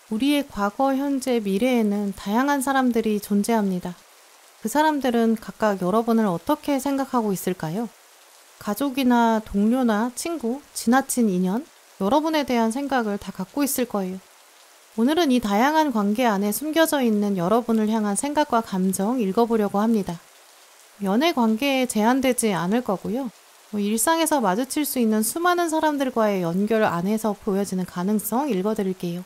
우리의 과거, 현재, 미래에는 다양한 사람들이 존재합니다. 그 사람들은 각각 여러분을 어떻게 생각하고 있을까요? 가족이나 동료나 친구, 지나친 인연, 여러분에 대한 생각을 다 갖고 있을 거예요. 오늘은 이 다양한 관계 안에 숨겨져 있는 여러분을 향한 생각과 감정 읽어보려고 합니다. 연애 관계에 제한되지 않을 거고요. 일상에서 마주칠 수 있는 수많은 사람들과의 연결 안에서 보여지는 가능성 읽어드릴게요.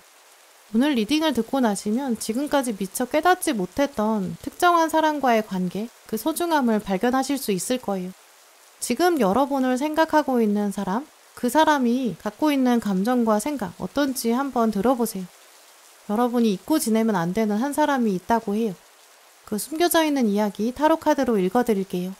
오늘 리딩을 듣고 나시면 지금까지 미처 깨닫지 못했던 특정한 사람과의 관계, 그 소중함을 발견하실 수 있을 거예요. 지금 여러분을 생각하고 있는 사람, 그 사람이 갖고 있는 감정과 생각 어떤지 한번 들어보세요. 여러분이 잊고 지내면 안 되는 한 사람이 있다고 해요. 그 숨겨져 있는 이야기 타로 카드로 읽어드릴게요.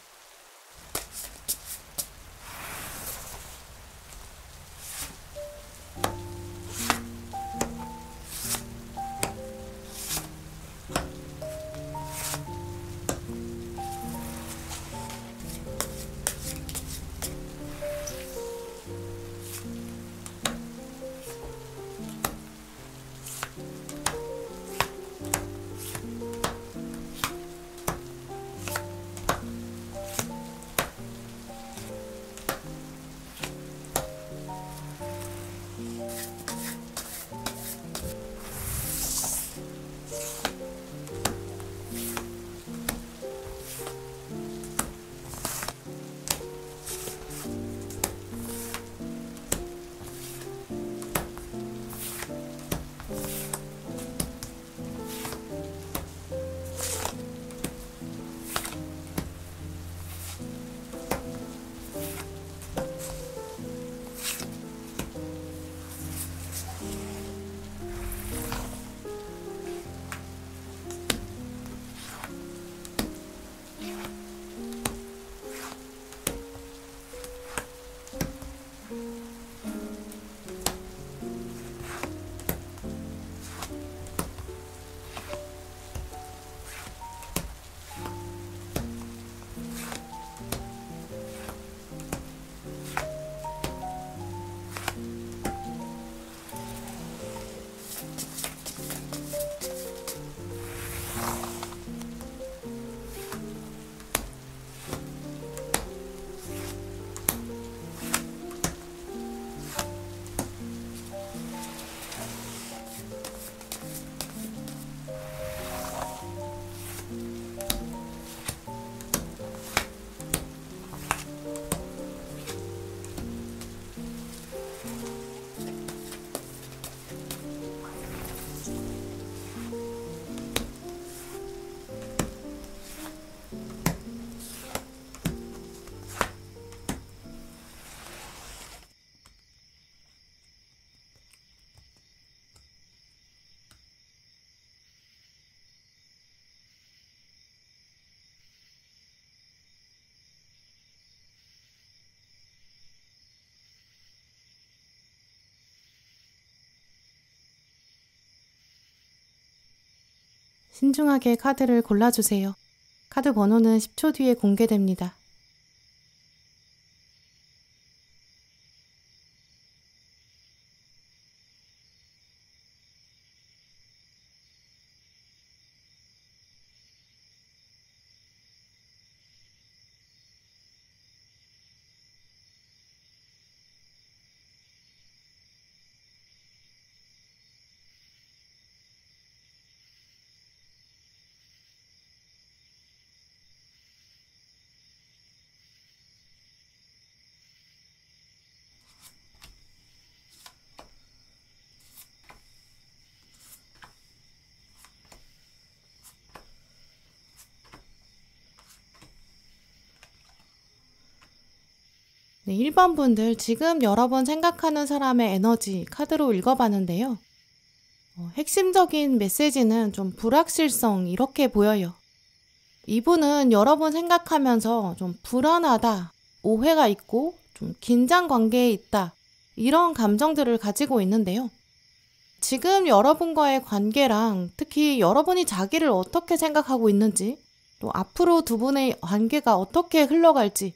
신중하게 카드를 골라주세요. 카드 번호는 10초 뒤에 공개됩니다. 네, 1번 분들 지금 여러분 생각하는 사람의 에너지 카드로 읽어봤는데요. 핵심적인 메시지는 좀 불확실성 이렇게 보여요. 이분은 여러분 생각하면서 좀 불안하다, 오해가 있고 좀 긴장 관계에 있다 이런 감정들을 가지고 있는데요. 지금 여러분과의 관계랑 특히 여러분이 자기를 어떻게 생각하고 있는지 또 앞으로 두 분의 관계가 어떻게 흘러갈지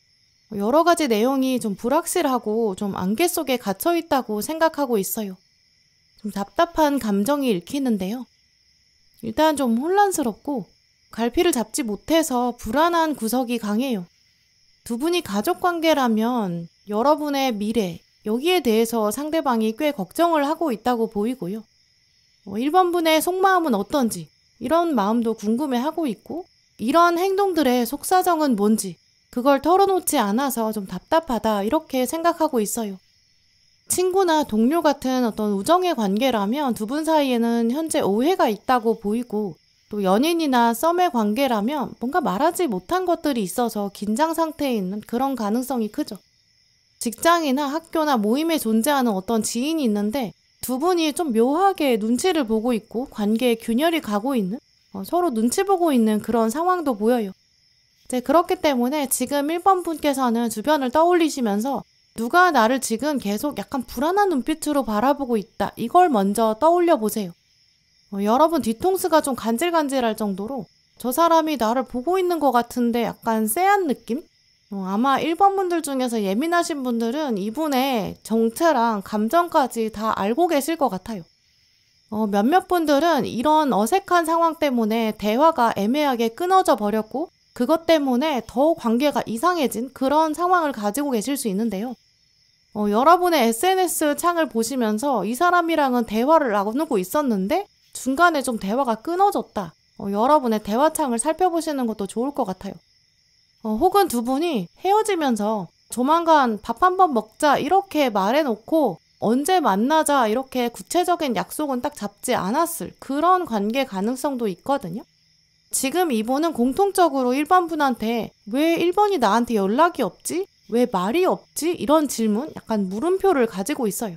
여러 가지 내용이 좀 불확실하고 좀 안개 속에 갇혀 있다고 생각하고 있어요. 좀 답답한 감정이 읽히는데요. 일단 좀 혼란스럽고 갈피를 잡지 못해서 불안한 구석이 강해요. 두 분이 가족 관계라면 여러분의 미래, 여기에 대해서 상대방이 꽤 걱정을 하고 있다고 보이고요. 1번 분의 속마음은 어떤지 이런 마음도 궁금해하고 있고 이런 행동들의 속사정은 뭔지 그걸 털어놓지 않아서 좀 답답하다 이렇게 생각하고 있어요. 친구나 동료 같은 어떤 우정의 관계라면 두 분 사이에는 현재 오해가 있다고 보이고 또 연인이나 썸의 관계라면 뭔가 말하지 못한 것들이 있어서 긴장 상태에 있는 그런 가능성이 크죠. 직장이나 학교나 모임에 존재하는 어떤 지인이 있는데 두 분이 좀 묘하게 눈치를 보고 있고 관계에 균열이 가고 있는 서로 눈치 보고 있는 그런 상황도 보여요. 이제 그렇기 때문에 지금 1번 분께서는 주변을 떠올리시면서 누가 나를 지금 계속 약간 불안한 눈빛으로 바라보고 있다. 이걸 먼저 떠올려 보세요. 여러분 뒤통수가 좀 간질간질할 정도로 저 사람이 나를 보고 있는 것 같은데 약간 쎄한 느낌? 아마 1번 분들 중에서 예민하신 분들은 이분의 정체랑 감정까지 다 알고 계실 것 같아요. 몇몇 분들은 이런 어색한 상황 때문에 대화가 애매하게 끊어져 버렸고 그것 때문에 더 관계가 이상해진 그런 상황을 가지고 계실 수 있는데요. 여러분의 SNS 창을 보시면서 이 사람이랑은 대화를 나누고 있었는데 중간에 좀 대화가 끊어졌다. 여러분의 대화창을 살펴보시는 것도 좋을 것 같아요. 혹은 두 분이 헤어지면서 조만간 밥 한번 먹자 이렇게 말해놓고 언제 만나자 이렇게 구체적인 약속은 딱 잡지 않았을 그런 관계 가능성도 있거든요. 지금 이분은 공통적으로 1번 분한테 왜 1번이 나한테 연락이 없지? 왜 말이 없지? 이런 질문, 약간 물음표를 가지고 있어요.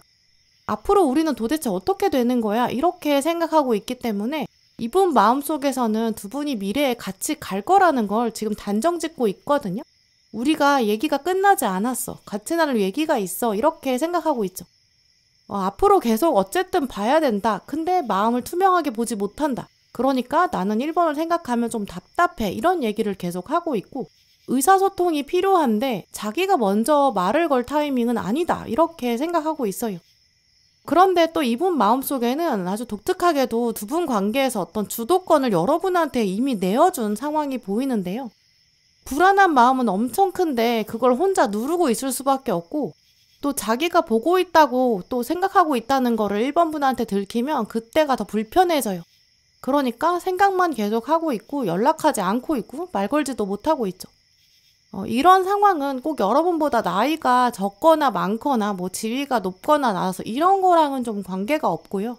앞으로 우리는 도대체 어떻게 되는 거야? 이렇게 생각하고 있기 때문에 이분 마음속에서는 두 분이 미래에 같이 갈 거라는 걸 지금 단정 짓고 있거든요. 우리가 얘기가 끝나지 않았어. 같이 나눌 얘기가 있어. 이렇게 생각하고 있죠. 앞으로 계속 어쨌든 봐야 된다. 근데 마음을 투명하게 보지 못한다. 그러니까 나는 1번을 생각하면 좀 답답해. 이런 얘기를 계속 하고 있고 의사소통이 필요한데 자기가 먼저 말을 걸 타이밍은 아니다. 이렇게 생각하고 있어요. 그런데 또 이분 마음속에는 아주 독특하게도 두 분 관계에서 어떤 주도권을 여러분한테 이미 내어준 상황이 보이는데요. 불안한 마음은 엄청 큰데 그걸 혼자 누르고 있을 수밖에 없고 또 자기가 보고 있다고 또 생각하고 있다는 거를 1번 분한테 들키면 그때가 더 불편해져요. 그러니까 생각만 계속 하고 있고 연락하지 않고 있고 말 걸지도 못하고 있죠. 이런 상황은 꼭 여러분보다 나이가 적거나 많거나 지위가 높거나 낮아서 이런 거랑은 좀 관계가 없고요.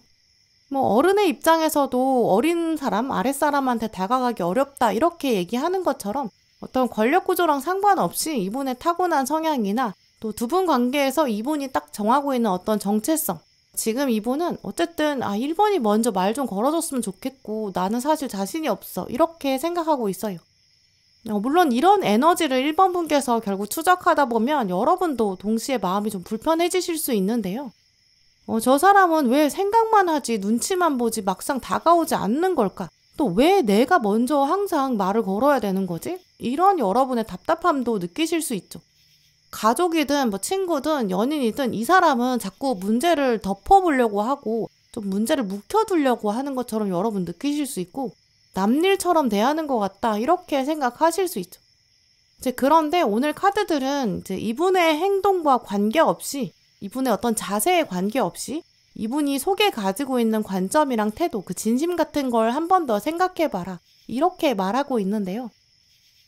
어른의 입장에서도 어린 사람, 아랫사람한테 다가가기 어렵다 이렇게 얘기하는 것처럼 어떤 권력 구조랑 상관없이 이분의 타고난 성향이나 또 두 분 관계에서 이분이 딱 정하고 있는 어떤 정체성. 지금 이분은 어쨌든 1번이 먼저 말 좀 걸어줬으면 좋겠고 나는 사실 자신이 없어 이렇게 생각하고 있어요. 물론 이런 에너지를 1번 분께서 결국 추적하다 보면 여러분도 동시에 마음이 좀 불편해지실 수 있는데요. 저 사람은 왜 생각만 하지 눈치만 보지 막상 다가오지 않는 걸까? 또 왜 내가 먼저 항상 말을 걸어야 되는 거지? 이런 여러분의 답답함도 느끼실 수 있죠. 가족이든 친구든 연인이든 이 사람은 자꾸 문제를 덮어보려고 하고 좀 문제를 묵혀두려고 하는 것처럼 여러분 느끼실 수 있고 남일처럼 대하는 것 같다 이렇게 생각하실 수 있죠. 그런데 오늘 카드들은 이분의 행동과 관계없이 이분의 어떤 자세에 관계없이 이분이 속에 가지고 있는 관점이랑 태도 그 진심 같은 걸 한 번 더 생각해봐라 이렇게 말하고 있는데요.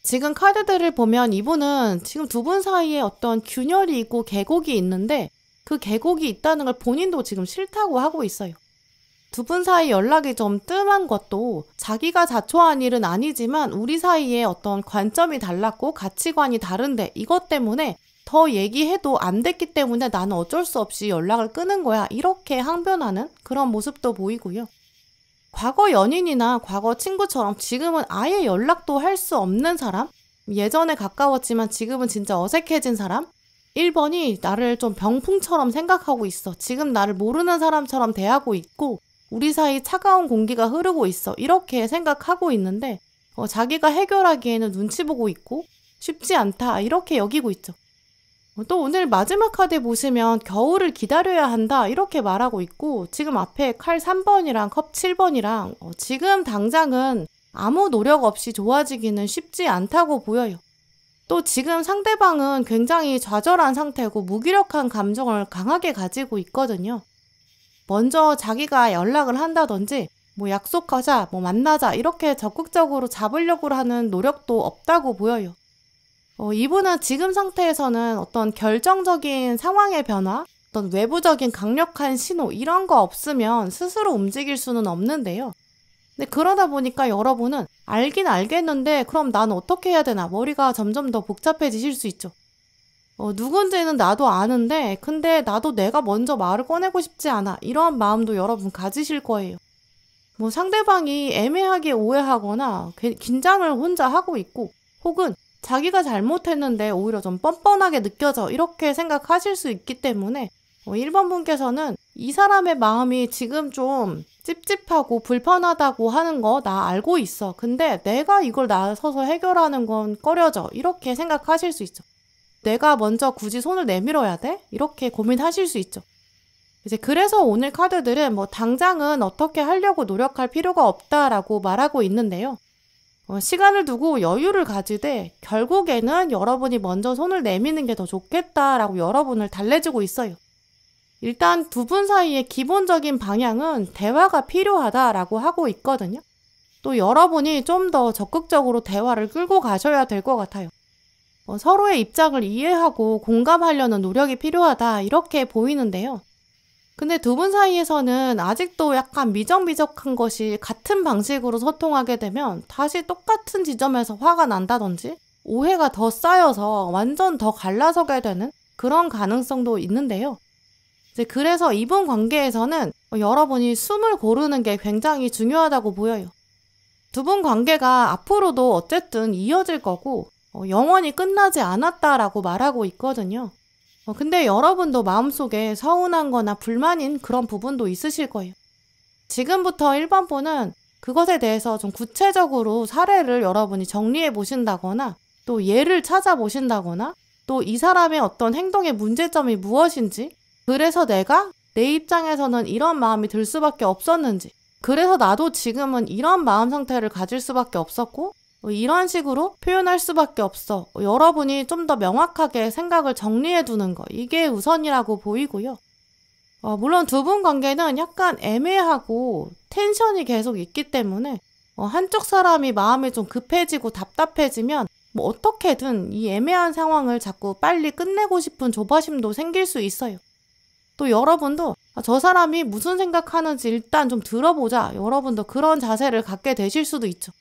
지금 카드들을 보면 이분은 지금 두 분 사이에 어떤 균열이 있고 계곡이 있는데 그 계곡이 있다는 걸 본인도 지금 싫다고 하고 있어요. 두 분 사이 연락이 좀 뜸한 것도 자기가 자초한 일은 아니지만 우리 사이에 어떤 관점이 달랐고 가치관이 다른데 이것 때문에 더 얘기해도 안 됐기 때문에 나는 어쩔 수 없이 연락을 끊은 거야. 이렇게 항변하는 그런 모습도 보이고요. 과거 연인이나 과거 친구처럼 지금은 아예 연락도 할 수 없는 사람? 예전에 가까웠지만 지금은 진짜 어색해진 사람? 1번이 나를 좀 병풍처럼 생각하고 있어. 지금 나를 모르는 사람처럼 대하고 있고 우리 사이 차가운 공기가 흐르고 있어. 이렇게 생각하고 있는데 자기가 해결하기에는 눈치 보고 있고 쉽지 않다. 이렇게 여기고 있죠. 또 오늘 마지막 카드 보시면 겨울을 기다려야 한다 이렇게 말하고 있고, 지금 앞에 칼 3번이랑 컵 7번이랑 지금 당장은 아무 노력 없이 좋아지기는 쉽지 않다고 보여요. 또 지금 상대방은 굉장히 좌절한 상태고 무기력한 감정을 강하게 가지고 있거든요. 먼저 자기가 연락을 한다든지 뭐 약속하자, 뭐 만나자 이렇게 적극적으로 잡으려고 하는 노력도 없다고 보여요. 이분은 지금 상태에서는 어떤 결정적인 상황의 변화, 어떤 외부적인 강력한 신호 이런 거 없으면 스스로 움직일 수는 없는데요. 근데 그러다 보니까 여러분은 알긴 알겠는데 그럼 난 어떻게 해야 되나 머리가 점점 더 복잡해지실 수 있죠. 누군지는 나도 아는데 근데 나도 내가 먼저 말을 꺼내고 싶지 않아 이런 마음도 여러분 가지실 거예요. 뭐 상대방이 애매하게 오해하거나 긴장을 혼자 하고 있고, 혹은 자기가 잘못했는데 오히려 좀 뻔뻔하게 느껴져 이렇게 생각하실 수 있기 때문에 1번 분께서는 이 사람의 마음이 지금 좀 찝찝하고 불편하다고 하는 거 나 알고 있어. 근데 내가 이걸 나서서 해결하는 건 꺼려져. 이렇게 생각하실 수 있죠. 내가 먼저 굳이 손을 내밀어야 돼? 이렇게 고민하실 수 있죠. 이제 그래서 오늘 카드들은 뭐 당장은 어떻게 하려고 노력할 필요가 없다라고 말하고 있는데요. 시간을 두고 여유를 가지되 결국에는 여러분이 먼저 손을 내미는 게 더 좋겠다라고 여러분을 달래주고 있어요. 일단 두 분 사이의 기본적인 방향은 대화가 필요하다라고 하고 있거든요. 또 여러분이 좀 더 적극적으로 대화를 끌고 가셔야 될 것 같아요. 서로의 입장을 이해하고 공감하려는 노력이 필요하다 이렇게 보이는데요. 근데 두 분 사이에서는 아직도 약간 미적미적한 것이 같은 방식으로 소통하게 되면 다시 똑같은 지점에서 화가 난다든지 오해가 더 쌓여서 완전 더 갈라서게 되는 그런 가능성도 있는데요. 이제 그래서 이번 관계에서는 여러분이 숨을 고르는 게 굉장히 중요하다고 보여요. 두 분 관계가 앞으로도 어쨌든 이어질 거고 영원히 끝나지 않았다라고 말하고 있거든요. 근데 여러분도 마음속에 서운한 거나 불만인 그런 부분도 있으실 거예요. 지금부터 1번 분은 그것에 대해서 좀 구체적으로 사례를 여러분이 정리해 보신다거나 또 예를 찾아보신다거나 또 이 사람의 어떤 행동의 문제점이 무엇인지, 그래서 내가 내 입장에서는 이런 마음이 들 수밖에 없었는지, 그래서 나도 지금은 이런 마음 상태를 가질 수밖에 없었고 이런 식으로 표현할 수밖에 없어. 여러분이 좀 더 명확하게 생각을 정리해 두는 거, 이게 우선이라고 보이고요. 물론 두 분 관계는 약간 애매하고 텐션이 계속 있기 때문에 한쪽 사람이 마음이 좀 급해지고 답답해지면 뭐 어떻게든 이 애매한 상황을 자꾸 빨리 끝내고 싶은 조바심도 생길 수 있어요. 또 여러분도 저 사람이 무슨 생각하는지 일단 좀 들어보자. 여러분도 그런 자세를 갖게 되실 수도 있죠.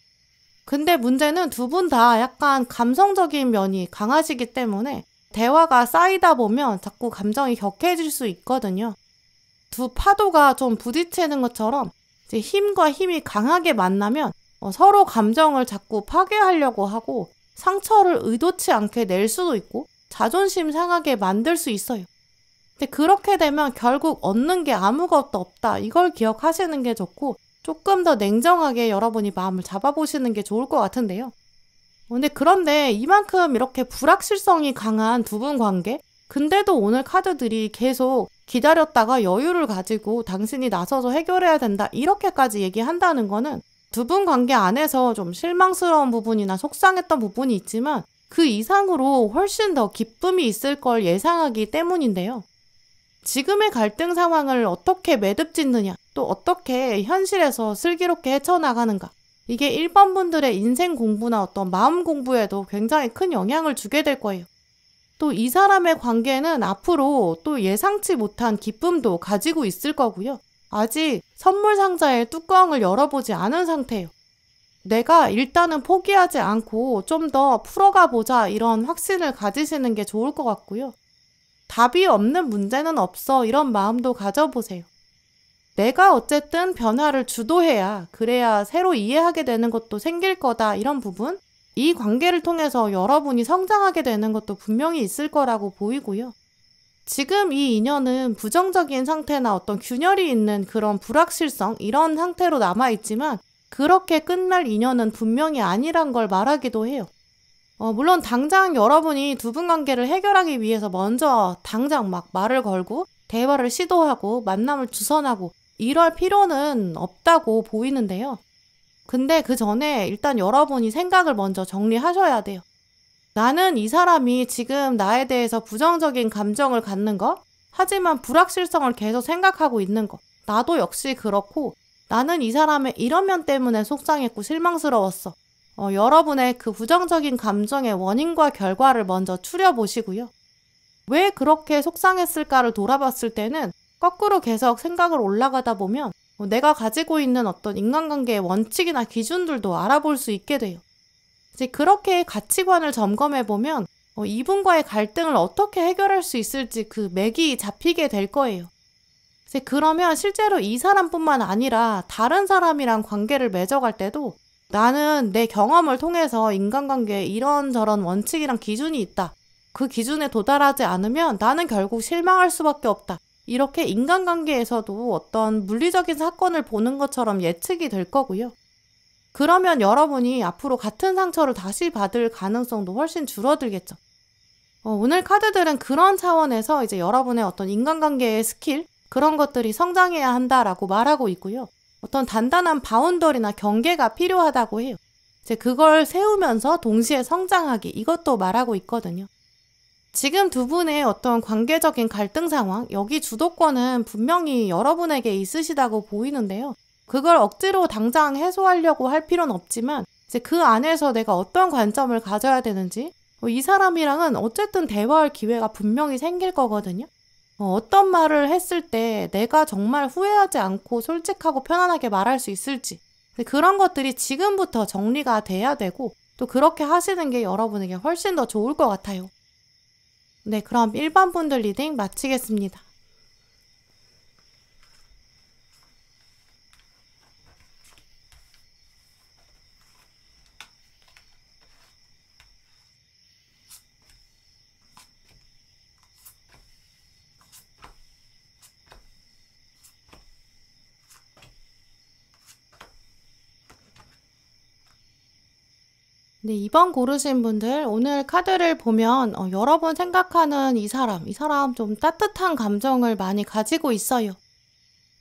근데 문제는 두 분 다 약간 감성적인 면이 강하시기 때문에 대화가 쌓이다 보면 자꾸 감정이 격해질 수 있거든요. 두 파도가 좀 부딪히는 것처럼 이제 힘과 힘이 강하게 만나면 서로 감정을 자꾸 파괴하려고 하고 상처를 의도치 않게 낼 수도 있고 자존심 상하게 만들 수 있어요. 근데 그렇게 되면 결국 얻는 게 아무것도 없다. 이걸 기억하시는 게 좋고 조금 더 냉정하게 여러분이 마음을 잡아보시는 게 좋을 것 같은데요. 그런데 이만큼 이렇게 불확실성이 강한 두 분 관계, 근데도 오늘 카드들이 계속 기다렸다가 여유를 가지고 당신이 나서서 해결해야 된다 이렇게까지 얘기한다는 거는 두 분 관계 안에서 좀 실망스러운 부분이나 속상했던 부분이 있지만 그 이상으로 훨씬 더 기쁨이 있을 걸 예상하기 때문인데요. 지금의 갈등 상황을 어떻게 매듭짓느냐, 또 어떻게 현실에서 슬기롭게 헤쳐나가는가, 이게 1번 분들의 인생 공부나 어떤 마음 공부에도 굉장히 큰 영향을 주게 될 거예요. 또 이 사람의 관계는 앞으로 또 예상치 못한 기쁨도 가지고 있을 거고요. 아직 선물 상자의 뚜껑을 열어보지 않은 상태예요. 내가 일단은 포기하지 않고 좀 더 풀어가 보자 이런 확신을 가지시는 게 좋을 것 같고요. 답이 없는 문제는 없어 이런 마음도 가져보세요. 내가 어쨌든 변화를 주도해야, 그래야 새로 이해하게 되는 것도 생길 거다 이런 부분, 이 관계를 통해서 여러분이 성장하게 되는 것도 분명히 있을 거라고 보이고요. 지금 이 인연은 부정적인 상태나 어떤 균열이 있는 그런 불확실성 이런 상태로 남아있지만 그렇게 끝날 인연은 분명히 아니란 걸 말하기도 해요. 물론 당장 여러분이 두 분 관계를 해결하기 위해서 먼저 당장 막 말을 걸고 대화를 시도하고 만남을 주선하고 이럴 필요는 없다고 보이는데요. 근데 그 전에 일단 여러분이 생각을 먼저 정리하셔야 돼요. 나는 이 사람이 지금 나에 대해서 부정적인 감정을 갖는 거, 하지만 불확실성을 계속 생각하고 있는 거, 나도 역시 그렇고 나는 이 사람의 이런 면 때문에 속상했고 실망스러웠어. 여러분의 그 부정적인 감정의 원인과 결과를 먼저 추려보시고요. 왜 그렇게 속상했을까를 돌아봤을 때는 거꾸로 계속 생각을 올라가다 보면 내가 가지고 있는 어떤 인간관계의 원칙이나 기준들도 알아볼 수 있게 돼요. 이제 그렇게 가치관을 점검해보면 이분과의 갈등을 어떻게 해결할 수 있을지 그 맥이 잡히게 될 거예요. 이제 그러면 실제로 이 사람뿐만 아니라 다른 사람이랑 관계를 맺어갈 때도 나는 내 경험을 통해서 인간관계에 이런저런 원칙이랑 기준이 있다. 그 기준에 도달하지 않으면 나는 결국 실망할 수밖에 없다. 이렇게 인간관계에서도 어떤 물리적인 사건을 보는 것처럼 예측이 될 거고요. 그러면 여러분이 앞으로 같은 상처를 다시 받을 가능성도 훨씬 줄어들겠죠. 오늘 카드들은 그런 차원에서 이제 여러분의 어떤 인간관계의 스킬, 그런 것들이 성장해야 한다라고 말하고 있고요. 어떤 단단한 바운더리나 경계가 필요하다고 해요. 이제 그걸 세우면서 동시에 성장하기, 이것도 말하고 있거든요. 지금 두 분의 어떤 관계적인 갈등 상황, 여기 주도권은 분명히 여러분에게 있으시다고 보이는데요. 그걸 억지로 당장 해소하려고 할 필요는 없지만 이제 그 안에서 내가 어떤 관점을 가져야 되는지, 이 사람이랑은 어쨌든 대화할 기회가 분명히 생길 거거든요. 어떤 말을 했을 때 내가 정말 후회하지 않고 솔직하고 편안하게 말할 수 있을지, 그런 것들이 지금부터 정리가 돼야 되고 또 그렇게 하시는 게 여러분에게 훨씬 더 좋을 것 같아요. 네, 그럼 1번 분들 리딩 마치겠습니다. 네, 2번 고르신 분들 오늘 카드를 보면 여러분 생각하는 이 사람 좀 따뜻한 감정을 많이 가지고 있어요.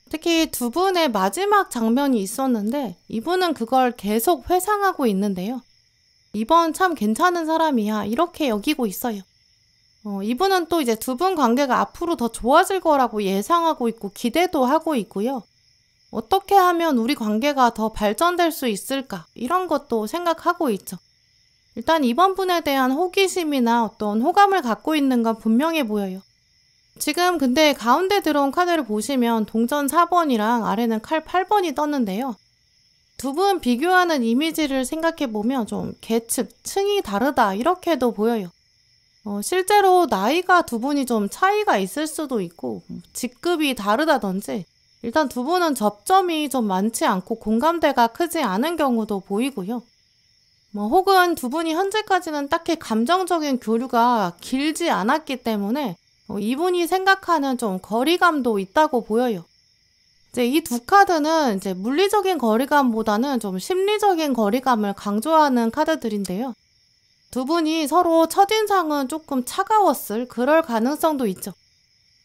특히 두 분의 마지막 장면이 있었는데 이분은 그걸 계속 회상하고 있는데요. 이번 참 괜찮은 사람이야 이렇게 여기고 있어요. 이분은 또 이제 두 분 관계가 앞으로 더 좋아질 거라고 예상하고 있고 기대도 하고 있고요. 어떻게 하면 우리 관계가 더 발전될 수 있을까 이런 것도 생각하고 있죠. 일단 이번 분에 대한 호기심이나 어떤 호감을 갖고 있는 건 분명해 보여요. 지금 근데 가운데 들어온 카드를 보시면 동전 4번이랑 아래는 칼 8번이 떴는데요. 두 분 비교하는 이미지를 생각해보면 좀 계층, 층이 다르다 이렇게도 보여요. 실제로 나이가 두 분이 좀 차이가 있을 수도 있고 직급이 다르다든지 일단 두 분은 접점이 좀 많지 않고 공감대가 크지 않은 경우도 보이고요. 혹은 두 분이 현재까지는 딱히 감정적인 교류가 길지 않았기 때문에 이분이 생각하는 좀 거리감도 있다고 보여요. 이제 이 두 카드는 이제 물리적인 거리감보다는 좀 심리적인 거리감을 강조하는 카드들인데요. 두 분이 서로 첫인상은 조금 차가웠을 그럴 가능성도 있죠.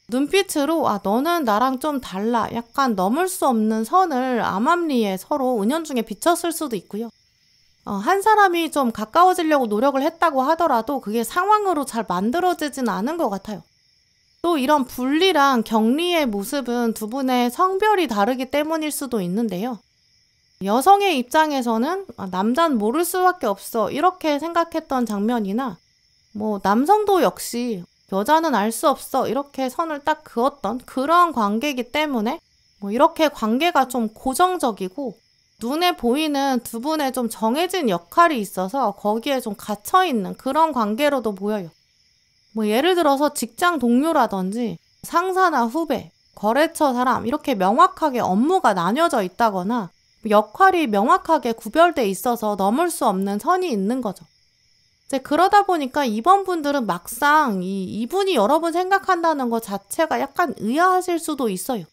눈빛으로 너는 나랑 좀 달라 약간 넘을 수 없는 선을 암암리에 서로 은연중에 비쳤을 수도 있고요. 한 사람이 좀 가까워지려고 노력을 했다고 하더라도 그게 상황으로 잘 만들어지진 않은 것 같아요. 또 이런 분리랑 격리의 모습은 두 분의 성별이 다르기 때문일 수도 있는데요. 여성의 입장에서는 남자는 모를 수밖에 없어 이렇게 생각했던 장면이나 남성도 역시 여자는 알 수 없어 이렇게 선을 딱 그었던 그런 관계이기 때문에 이렇게 관계가 좀 고정적이고 눈에 보이는 두 분의 좀 정해진 역할이 있어서 거기에 좀 갇혀있는 그런 관계로도 보여요. 예를 들어서 직장 동료라든지 상사나 후배, 거래처 사람 이렇게 명확하게 업무가 나뉘어져 있다거나 역할이 명확하게 구별돼 있어서 넘을 수 없는 선이 있는 거죠. 이제 그러다 보니까 이번 분들은 막상 이분이 여러분 생각한다는 것 자체가 약간 의아하실 수도 있어요.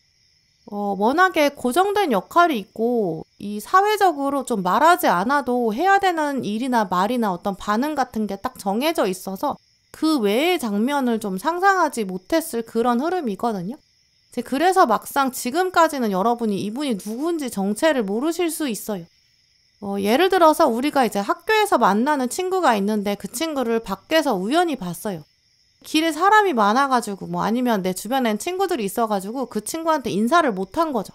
워낙에 고정된 역할이 있고 이 사회적으로 좀 말하지 않아도 해야 되는 일이나 말이나 어떤 반응 같은 게 딱 정해져 있어서 그 외의 장면을 좀 상상하지 못했을 그런 흐름이거든요. 그래서 막상 지금까지는 여러분이 이분이 누군지 정체를 모르실 수 있어요. 예를 들어서 우리가 이제 학교에서 만나는 친구가 있는데 그 친구를 밖에서 우연히 봤어요. 길에 사람이 많아가지고 뭐 아니면 내 주변엔 친구들이 있어가지고 그 친구한테 인사를 못한 거죠.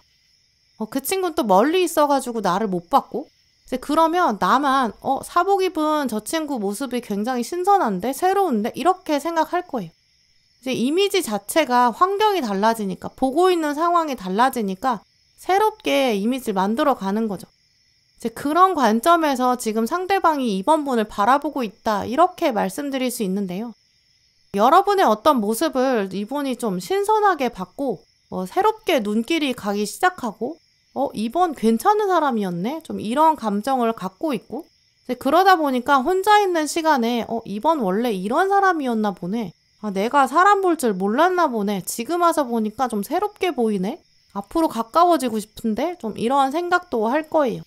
그 친구는 또 멀리 있어가지고 나를 못 봤고 이제 그러면 나만 사복 입은 저 친구 모습이 굉장히 신선한데 새로운데 이렇게 생각할 거예요. 이제 이미지 자체가 환경이 달라지니까 보고 있는 상황이 달라지니까 새롭게 이미지를 만들어 가는 거죠. 이제 그런 관점에서 지금 상대방이 이번 분을 바라보고 있다 이렇게 말씀드릴 수 있는데요. 여러분의 어떤 모습을 이분이 좀 신선하게 봤고 새롭게 눈길이 가기 시작하고 이번 괜찮은 사람이었네? 좀 이런 감정을 갖고 있고 이제 그러다 보니까 혼자 있는 시간에 이번 원래 이런 사람이었나 보네. 내가 사람 볼 줄 몰랐나 보네. 지금 와서 보니까 좀 새롭게 보이네. 앞으로 가까워지고 싶은데 좀 이런 생각도 할 거예요.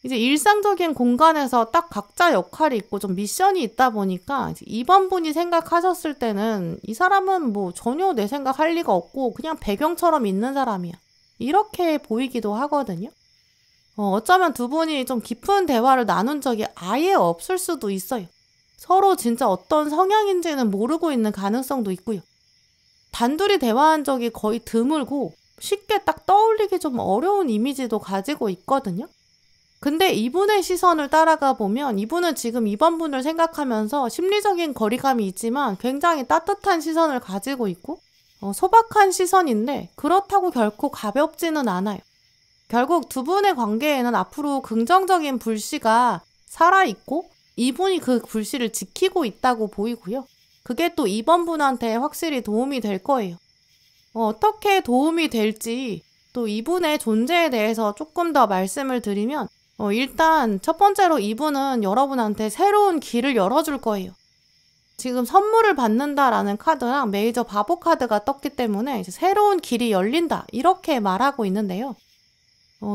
이제 일상적인 공간에서 딱 각자 역할이 있고 좀 미션이 있다 보니까 이번 분이 생각하셨을 때는 이 사람은 뭐 전혀 내 생각할 리가 없고 그냥 배경처럼 있는 사람이야. 이렇게 보이기도 하거든요. 어쩌면 두 분이 좀 깊은 대화를 나눈 적이 아예 없을 수도 있어요. 서로 진짜 어떤 성향인지는 모르고 있는 가능성도 있고요. 단둘이 대화한 적이 거의 드물고 쉽게 딱 떠올리기 좀 어려운 이미지도 가지고 있거든요. 근데 이분의 시선을 따라가 보면 이분은 지금 이번 분을 생각하면서 심리적인 거리감이 있지만 굉장히 따뜻한 시선을 가지고 있고 소박한 시선인데 그렇다고 결코 가볍지는 않아요. 결국 두 분의 관계에는 앞으로 긍정적인 불씨가 살아있고 이분이 그 불씨를 지키고 있다고 보이고요. 그게 또 이번 분한테 확실히 도움이 될 거예요. 어떻게 도움이 될지 또 이분의 존재에 대해서 조금 더 말씀을 드리면 일단 첫 번째로 이분은 여러분한테 새로운 길을 열어줄 거예요. 지금 선물을 받는다라는 카드랑 메이저 바보 카드가 떴기 때문에 이제 새로운 길이 열린다 이렇게 말하고 있는데요.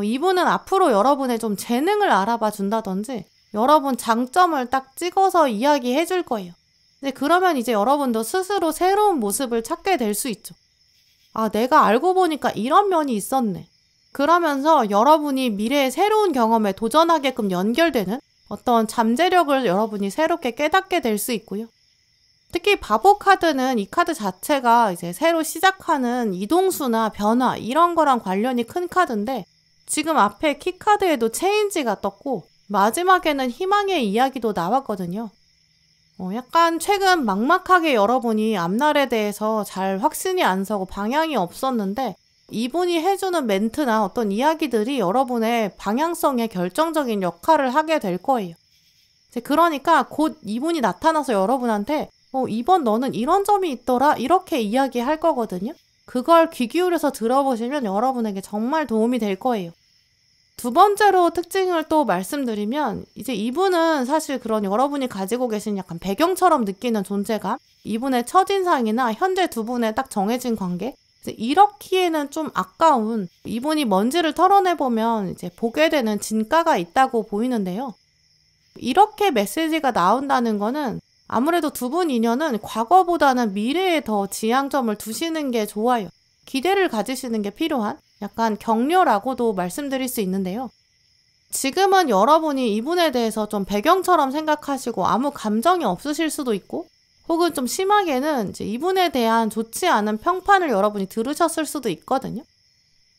이분은 앞으로 여러분의 좀 재능을 알아봐 준다든지 여러분 장점을 딱 찍어서 이야기해 줄 거예요. 그러면 이제 여러분도 스스로 새로운 모습을 찾게 될 수 있죠. 내가 알고 보니까 이런 면이 있었네. 그러면서 여러분이 미래의 새로운 경험에 도전하게끔 연결되는 어떤 잠재력을 여러분이 새롭게 깨닫게 될 수 있고요. 특히 바보 카드는 이 카드 자체가 이제 새로 시작하는 이동수나 변화 이런 거랑 관련이 큰 카드인데 지금 앞에 키 카드에도 체인지가 떴고 마지막에는 희망의 이야기도 나왔거든요. 약간 최근 막막하게 여러분이 앞날에 대해서 잘 확신이 안 서고 방향이 없었는데 이분이 해주는 멘트나 어떤 이야기들이 여러분의 방향성에 결정적인 역할을 하게 될 거예요. 그러니까 곧 이분이 나타나서 여러분한테 이번 너는 이런 점이 있더라 이렇게 이야기할 거거든요. 그걸 귀 기울여서 들어보시면 여러분에게 정말 도움이 될 거예요. 두 번째로 특징을 또 말씀드리면 이제 이분은 사실 그런 여러분이 가지고 계신 약간 배경처럼 느끼는 존재감, 이분의 첫인상이나 현재 두 분의 딱 정해진 관계 이렇기에는 좀 아까운 이분이 뭔지를 털어내보면 이제 보게 되는 진가가 있다고 보이는데요. 이렇게 메시지가 나온다는 거는 아무래도 두 분 인연은 과거보다는 미래에 더 지향점을 두시는 게 좋아요. 기대를 가지시는 게 필요한 약간 격려라고도 말씀드릴 수 있는데요. 지금은 여러분이 이분에 대해서 좀 배경처럼 생각하시고 아무 감정이 없으실 수도 있고 혹은 좀 심하게는 이제 이분에 대한 좋지 않은 평판을 여러분이 들으셨을 수도 있거든요.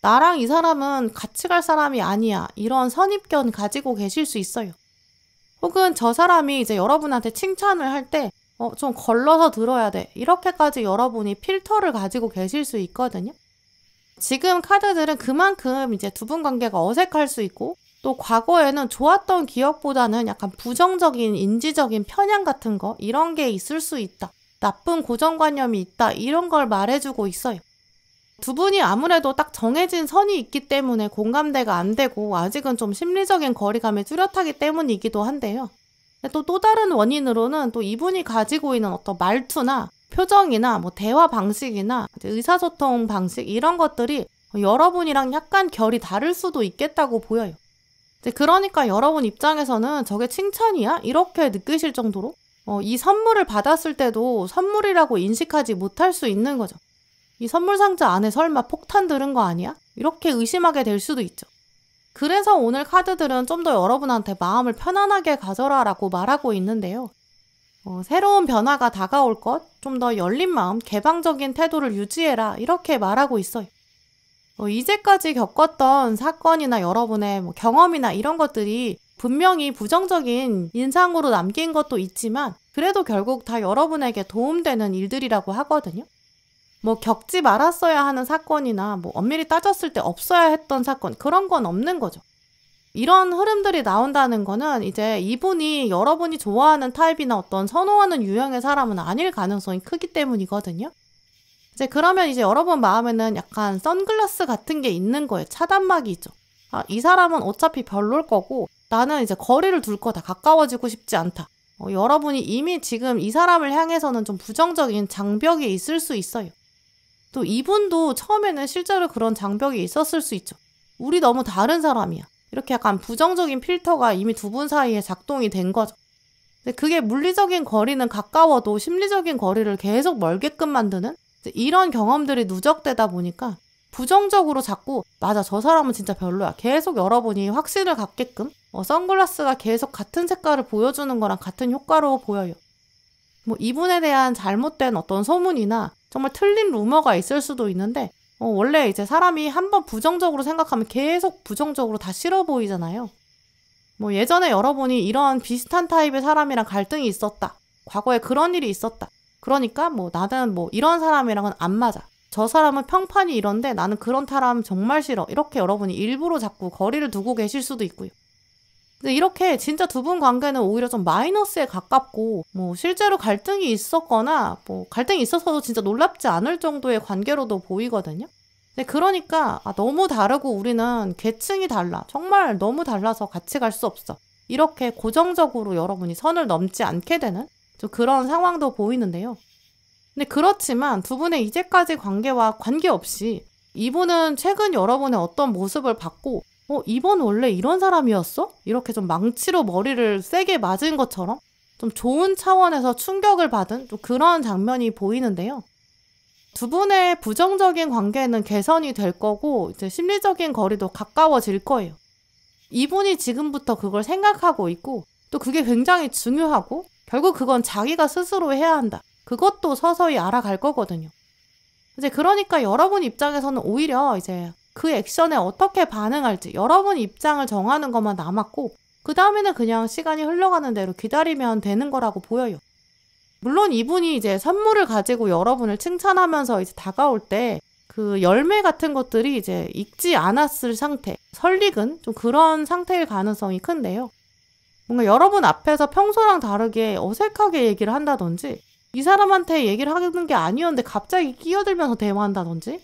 나랑 이 사람은 같이 갈 사람이 아니야. 이런 선입견 가지고 계실 수 있어요. 혹은 저 사람이 이제 여러분한테 칭찬을 할 때 좀 걸러서 들어야 돼. 이렇게까지 여러분이 필터를 가지고 계실 수 있거든요. 지금 카드들은 그만큼 이제 두 분 관계가 어색할 수 있고 또 과거에는 좋았던 기억보다는 약간 부정적인 인지적인 편향 같은 거 이런 게 있을 수 있다. 나쁜 고정관념이 있다. 이런 걸 말해주고 있어요. 두 분이 아무래도 딱 정해진 선이 있기 때문에 공감대가 안 되고 아직은 좀 심리적인 거리감이 뚜렷하기 때문이기도 한데요. 또 다른 원인으로는 또 이분이 가지고 있는 어떤 말투나 표정이나 뭐 대화 방식이나 의사소통 방식 이런 것들이 여러분이랑 약간 결이 다를 수도 있겠다고 보여요. 그러니까 여러분 입장에서는 저게 칭찬이야? 이렇게 느끼실 정도로 이 선물을 받았을 때도 선물이라고 인식하지 못할 수 있는 거죠. 이 선물 상자 안에 설마 폭탄 들은 거 아니야? 이렇게 의심하게 될 수도 있죠. 그래서 오늘 카드들은 좀 더 여러분한테 마음을 편안하게 가져라 라고 말하고 있는데요. 새로운 변화가 다가올 것, 좀 더 열린 마음, 개방적인 태도를 유지해라 이렇게 말하고 있어요. 이제까지 겪었던 사건이나 여러분의 경험이나 이런 것들이 분명히 부정적인 인상으로 남긴 것도 있지만 그래도 결국 다 여러분에게 도움되는 일들이라고 하거든요. 겪지 말았어야 하는 사건이나 엄밀히 따졌을 때 없어야 했던 사건, 그런 건 없는 거죠. 이런 흐름들이 나온다는 거는 이제 이분이 여러분이 좋아하는 타입이나 어떤 선호하는 유형의 사람은 아닐 가능성이 크기 때문이거든요. 그러면 이제 여러분 마음에는 약간 선글라스 같은 게 있는 거예요. 차단막이 있죠. 이 사람은 어차피 별로일 거고 나는 이제 거리를 둘 거다. 가까워지고 싶지 않다. 여러분이 이미 지금 이 사람을 향해서는 좀 부정적인 장벽이 있을 수 있어요. 또 이분도 처음에는 실제로 그런 장벽이 있었을 수 있죠. 우리 너무 다른 사람이야. 이렇게 약간 부정적인 필터가 이미 두 분 사이에 작동이 된 거죠. 근데 그게 물리적인 거리는 가까워도 심리적인 거리를 계속 멀게끔 만드는 이런 경험들이 누적되다 보니까 부정적으로 자꾸 맞아 저 사람은 진짜 별로야. 계속 여러분이 확신을 갖게끔 선글라스가 계속 같은 색깔을 보여주는 거랑 같은 효과로 보여요. 이분에 대한 잘못된 어떤 소문이나 정말 틀린 루머가 있을 수도 있는데 원래 이제 사람이 한번 부정적으로 생각하면 계속 부정적으로 다 싫어 보이잖아요. 예전에 여러분이 이런 비슷한 타입의 사람이랑 갈등이 있었다. 과거에 그런 일이 있었다. 그러니까 나는 이런 사람이랑은 안 맞아. 저 사람은 평판이 이런데 나는 그런 사람 정말 싫어. 이렇게 여러분이 일부러 자꾸 거리를 두고 계실 수도 있고요. 근데 이렇게 진짜 두 분 관계는 오히려 좀 마이너스에 가깝고 실제로 갈등이 있었거나 갈등이 있어서도 진짜 놀랍지 않을 정도의 관계로도 보이거든요. 근데 그러니까 너무 다르고 우리는 계층이 달라. 정말 너무 달라서 같이 갈 수 없어. 이렇게 고정적으로 여러분이 선을 넘지 않게 되는 좀 그런 상황도 보이는데요. 근데 그렇지만 두 분의 이제까지 관계와 관계없이 이분은 최근 여러분의 어떤 모습을 봤고 이번 원래 이런 사람이었어? 이렇게 좀 망치로 머리를 세게 맞은 것처럼 좀 좋은 차원에서 충격을 받은 좀 그런 장면이 보이는데요. 두 분의 부정적인 관계는 개선이 될 거고 이제 심리적인 거리도 가까워질 거예요. 이분이 지금부터 그걸 생각하고 있고 또 그게 굉장히 중요하고 결국 그건 자기가 스스로 해야 한다. 그것도 서서히 알아갈 거거든요. 그러니까 여러분 입장에서는 오히려 이제 그 액션에 어떻게 반응할지 여러분 입장을 정하는 것만 남았고 그 다음에는 그냥 시간이 흘러가는 대로 기다리면 되는 거라고 보여요. 물론 이분이 이제 선물을 가지고 여러분을 칭찬하면서 이제 다가올 때 그 열매 같은 것들이 이제 익지 않았을 상태, 설익은 좀 그런 상태일 가능성이 큰데요. 뭔가 여러분 앞에서 평소랑 다르게 어색하게 얘기를 한다든지 이 사람한테 얘기를 하는 게 아니었는데 갑자기 끼어들면서 대화한다든지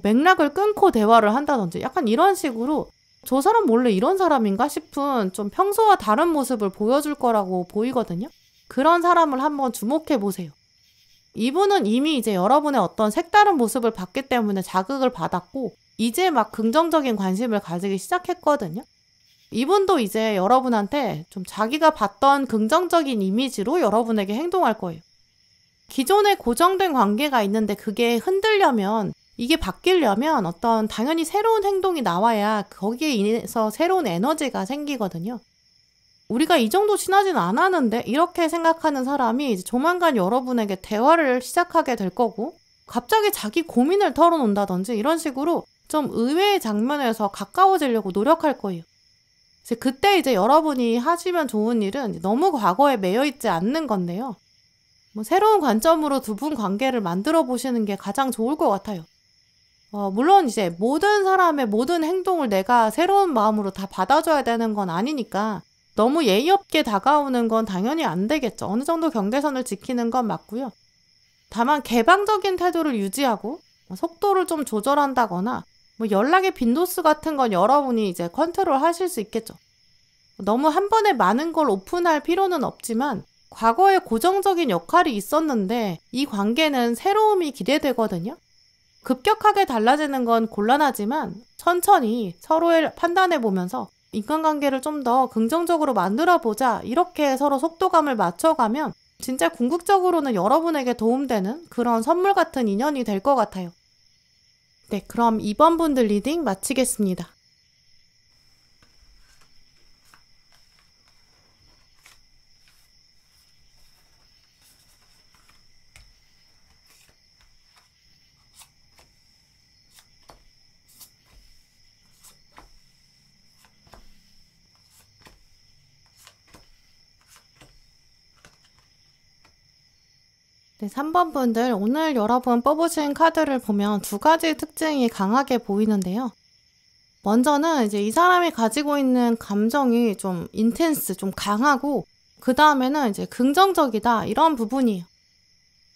맥락을 끊고 대화를 한다든지 약간 이런 식으로 저 사람 원래 이런 사람인가 싶은 좀 평소와 다른 모습을 보여줄 거라고 보이거든요. 그런 사람을 한번 주목해 보세요. 이분은 이미 이제 여러분의 어떤 색다른 모습을 봤기 때문에 자극을 받았고 이제 막 긍정적인 관심을 가지기 시작했거든요. 이분도 이제 여러분한테 좀 자기가 봤던 긍정적인 이미지로 여러분에게 행동할 거예요. 기존에 고정된 관계가 있는데 그게 흔들려면 이게 바뀌려면 어떤 당연히 새로운 행동이 나와야 거기에 인해서 새로운 에너지가 생기거든요. 우리가 이 정도 친하진 않았는데 이렇게 생각하는 사람이 이제 조만간 여러분에게 대화를 시작하게 될 거고 갑자기 자기 고민을 털어놓는다든지 이런 식으로 좀 의외의 장면에서 가까워지려고 노력할 거예요. 그때 이제 여러분이 하시면 좋은 일은 너무 과거에 매여있지 않는 건데요. 새로운 관점으로 두 분 관계를 만들어 보시는 게 가장 좋을 것 같아요. 물론 이제 모든 사람의 모든 행동을 내가 새로운 마음으로 다 받아줘야 되는 건 아니니까 너무 예의 없게 다가오는 건 당연히 안 되겠죠. 어느 정도 경계선을 지키는 건 맞고요. 다만 개방적인 태도를 유지하고 속도를 좀 조절한다거나 연락의 빈도수 같은 건 여러분이 이제 컨트롤 하실 수 있겠죠. 너무 한 번에 많은 걸 오픈할 필요는 없지만 과거에 고정적인 역할이 있었는데 이 관계는 새로움이 기대되거든요. 급격하게 달라지는 건 곤란하지만 천천히 서로의 판단해보면서 인간관계를 좀 더 긍정적으로 만들어보자, 이렇게 서로 속도감을 맞춰가면 진짜 궁극적으로는 여러분에게 도움되는 그런 선물 같은 인연이 될 것 같아요. 네, 그럼 2번 분들 리딩 마치겠습니다. 네, 3번 분들, 오늘 여러분 뽑으신 카드를 보면 두 가지 특징이 강하게 보이는데요. 먼저는 이제 이 사람이 가지고 있는 감정이 좀 인텐스, 좀 강하고, 그 다음에는 이제 긍정적이다, 이런 부분이에요.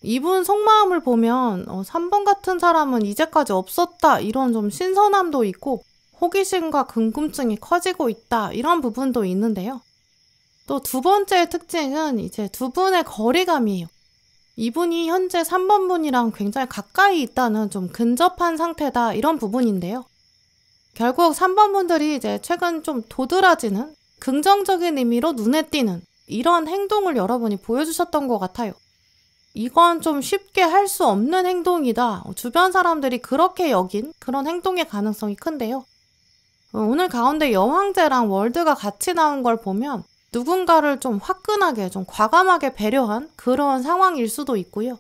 이분 속마음을 보면 3번 같은 사람은 이제까지 없었다, 이런 좀 신선함도 있고 호기심과 궁금증이 커지고 있다, 이런 부분도 있는데요. 또 두 번째 특징은 이제 두 분의 거리감이에요. 이분이 현재 3번 분이랑 굉장히 가까이 있다는 좀 근접한 상태다, 이런 부분인데요. 결국 3번 분들이 이제 최근 좀 도드라지는 긍정적인 의미로 눈에 띄는 이런 행동을 여러분이 보여주셨던 것 같아요. 이건 좀 쉽게 할 수 없는 행동이다. 주변 사람들이 그렇게 여긴 그런 행동의 가능성이 큰데요. 오늘 가운데 여왕제랑 월드가 같이 나온 걸 보면 누군가를 좀 화끈하게, 좀 과감하게 배려한 그런 상황일 수도 있고요.